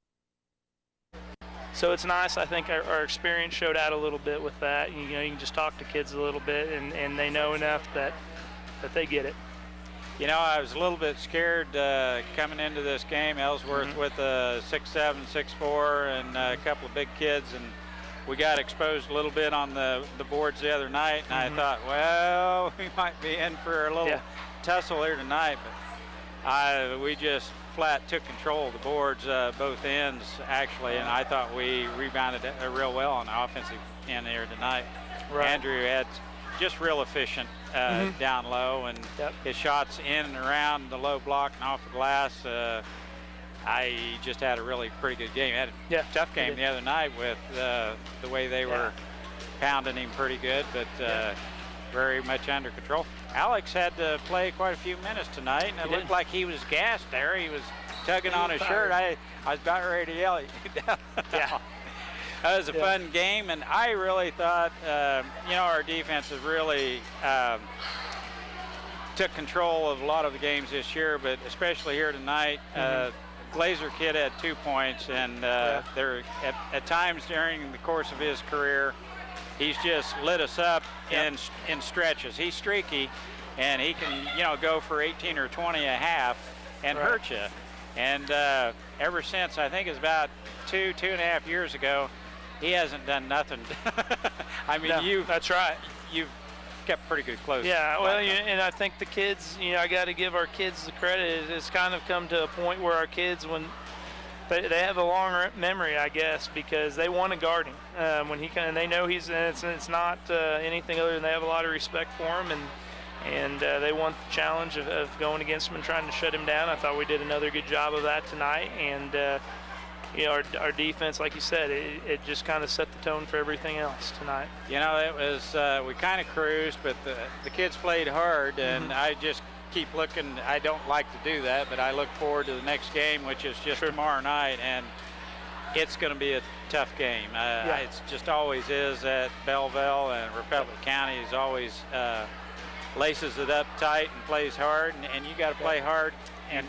So it's nice. I think our experience showed out a little bit with that. You know, you can just talk to kids a little bit, and they know enough that they get it. You know, I was a little bit scared coming into this game. Ellsworth with a 6'7", 6'4", and a couple of big kids, and we got exposed a little bit on the boards the other night, and I thought, well, we might be in for a little tussle here tonight, but we just flat took control of the boards, both ends, actually, and I thought we rebounded real well on the offensive end here tonight. Right. Andrew had just real efficient down low, and his shots in and around the low block and off the glass. I just had a really pretty good game. Had a tough game the other night with the way they were pounding him pretty good, but very much under control. Alex had to play quite a few minutes tonight, and it looked like he was gassed there. He was tugging on his shirt. I was about ready to yell at you down. That was a fun game, and I really thought, you know, our defense has really took control of a lot of the games this year, but especially here tonight. Glazer kid had 2 points, and there at times during the course of his career, he's just lit us up in stretches. He's streaky, and he can, you know, go for 18 or 20 a half and hurt you. And ever since, I think it's about 2.5 years ago, he hasn't done nothing. I mean, that's right. You've kept pretty good close. Yeah, well, and I think the kids, I got to give our kids the credit. It's kind of come to a point where our kids, when they have a long memory, I guess, because they want to guard him. When they know it's not anything other than they have a lot of respect for him, and they want the challenge of going against him and trying to shut him down. I thought we did another good job of that tonight, and our defense, like you said, it just kind of set the tone for everything else tonight. It was we kind of cruised, but the kids played hard, and I just keep looking. I don't like to do that, but I look forward to the next game, which is just tomorrow night, and it's going to be a tough game. It's just always is at Belleville, and Republic County is always laces it up tight and plays hard, and you got to play hard. And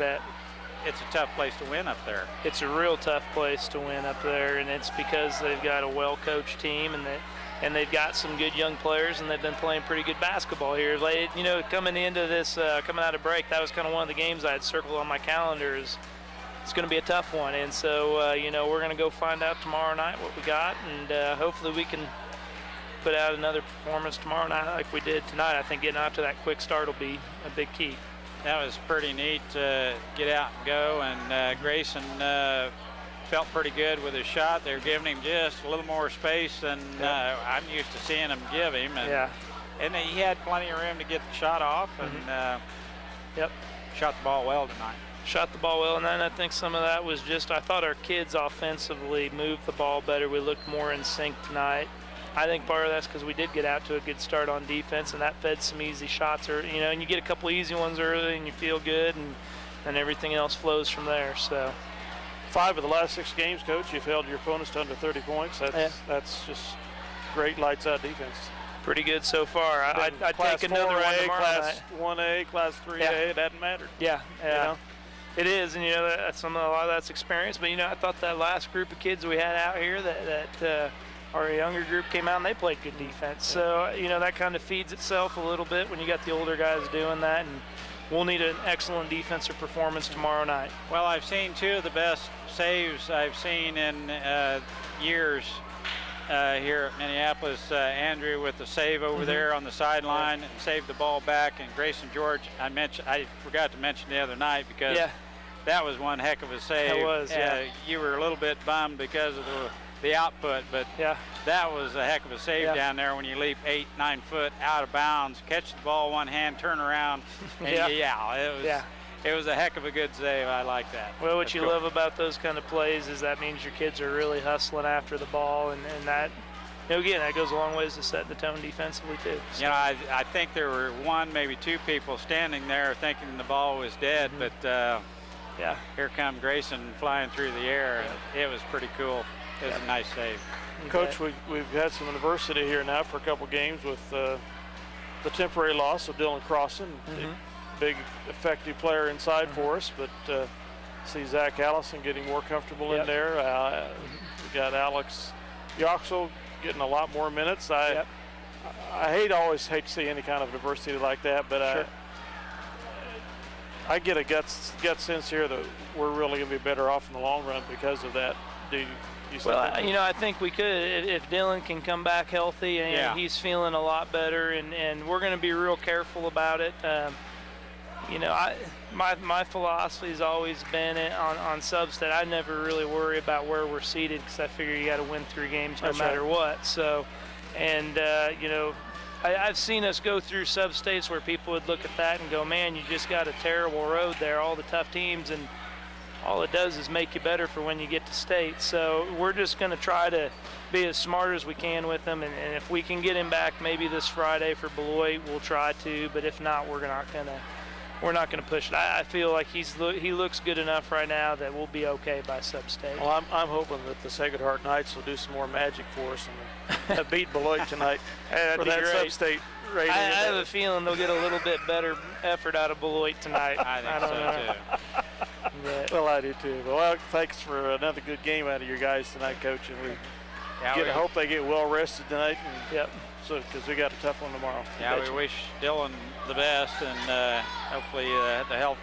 it's a tough place to win up there. It's a real tough place to win up there, and it's because they've got a well-coached team, and they've got some good young players, and they've been playing pretty good basketball here. Coming into this, coming out of break, that was kind of one of the games I had circled on my calendar. It's going to be a tough one, and so we're going to go find out tomorrow night what we got, and hopefully we can put out another performance tomorrow night like we did tonight. I think getting out to that quick start will be a big key. That was pretty neat to get out and go, and Grayson felt pretty good with his shot. They were giving him just a little more space than I'm used to seeing them give him. And he had plenty of room to get the shot off, and shot the ball well tonight. Shot the ball well, and then I think some of that was just, I thought our kids offensively moved the ball better. We looked more in sync tonight. I think part of that's because we did get out to a good start on defense, and that fed some easy shots, and you get a couple easy ones early, and you feel good, and everything else flows from there. So, 5 of the last 6 games, Coach, you've held your opponents to under 30 points. That's just great lights out defense. Pretty good so far. I'd take another one tomorrow Class night. 1A, Class 3A, it hasn't mattered. Yeah. It is, and that's a lot of that's experience. But I thought that last group of kids we had out here that our younger group came out and they played good defense. So that kind of feeds itself a little bit when you got the older guys doing that, and we'll need an excellent defensive performance tomorrow night. Well, I've seen 2 of the best saves I've seen in years here at Minneapolis. Andrew with the save over there on the sideline and saved the ball back, and Grayson George, I forgot to mention the other night because that was one heck of a save. It was, You were a little bit bummed because of the output, but that was a heck of a save down there when you leap 8-9 foot out of bounds, catch the ball one hand, turn around, and it was a heck of a good save. I like that. Well, what you love about those kind of plays is that means your kids are really hustling after the ball, and that, again, that goes a long ways to set the tone defensively too. So. I think there were 1, maybe 2 people standing there thinking the ball was dead, but here come Grayson flying through the air, and it was pretty cool. It was a nice save. Coach, we've had some adversity here now for a couple games with the temporary loss of Dylan Crossan, big effective player inside for us, but see Zach Allison getting more comfortable in there. We got Alex Yoxel getting a lot more minutes. I always hate to see any kind of adversity like that, but I get a gut sense here that we're really going to be better off in the long run because of that. Well, I think we could if Dylan can come back healthy, and he's feeling a lot better, and we're going to be real careful about it. My philosophy has always been on Substate. I never really worry about where we're seated because I figure you got to win 3 games no matter what. So, and I've seen us go through Substates where people would look at that and go, "Man, you just got a terrible road there, all the tough teams," and all it does is make you better for when you get to state. So we're just going to try to be as smart as we can with him, and if we can get him back maybe this Friday for Beloit, we'll try to. But if not, we're not going to push it. I feel like he looks good enough right now that we'll be okay by Sub-State. Well, I'm hoping that the Sacred Heart Knights will do some more magic for us and beat Beloit tonight for that Sub-State rating. I have a feeling they'll get a little bit better effort out of Beloit tonight. I think so too. Well, I do too. Well, thanks for another good game out of your guys tonight, Coach. And we hope they get well rested tonight. And, so because we got a tough one tomorrow. Yeah, we wish Dylan the best, and hopefully the health.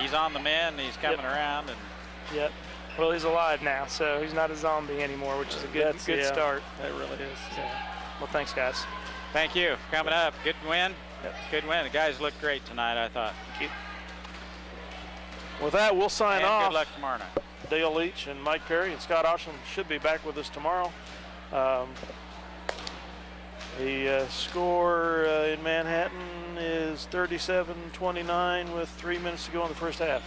He's on the mend. He's coming around. And well, he's alive now, so he's not a zombie anymore, which is a good start. That really is. Yeah. Well, thanks, guys. Thank you for coming up. Good win. Yep. Good win. The guys looked great tonight, I thought. Thank you. With that, we'll sign and off. Good luck tomorrow night. Dale Leach and Mike Perry and Scott Osham should be back with us tomorrow. The score in Manhattan is 37-29 with 3 minutes to go in the first half.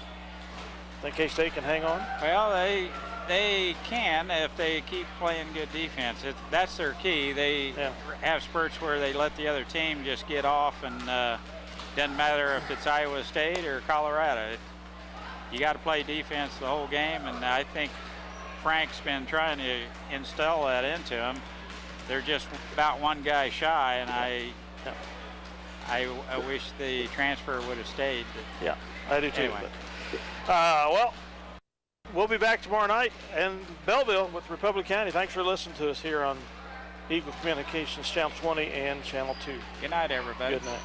Think K-State can hang on? Well, they can if they keep playing good defense. That's their key. They have spurts where they let the other team just get off, and doesn't matter if it's Iowa State or Colorado. You got to play defense the whole game, and I think Frank's been trying to instill that into them. They're just about one guy shy, and I wish the transfer would have stayed. Yeah, I do too. Anyway. Well, we'll be back tomorrow night in Belleville with Republic County. Thanks for listening to us here on Eagle Communications Channel 20 and Channel 2. Good night, everybody. Good night.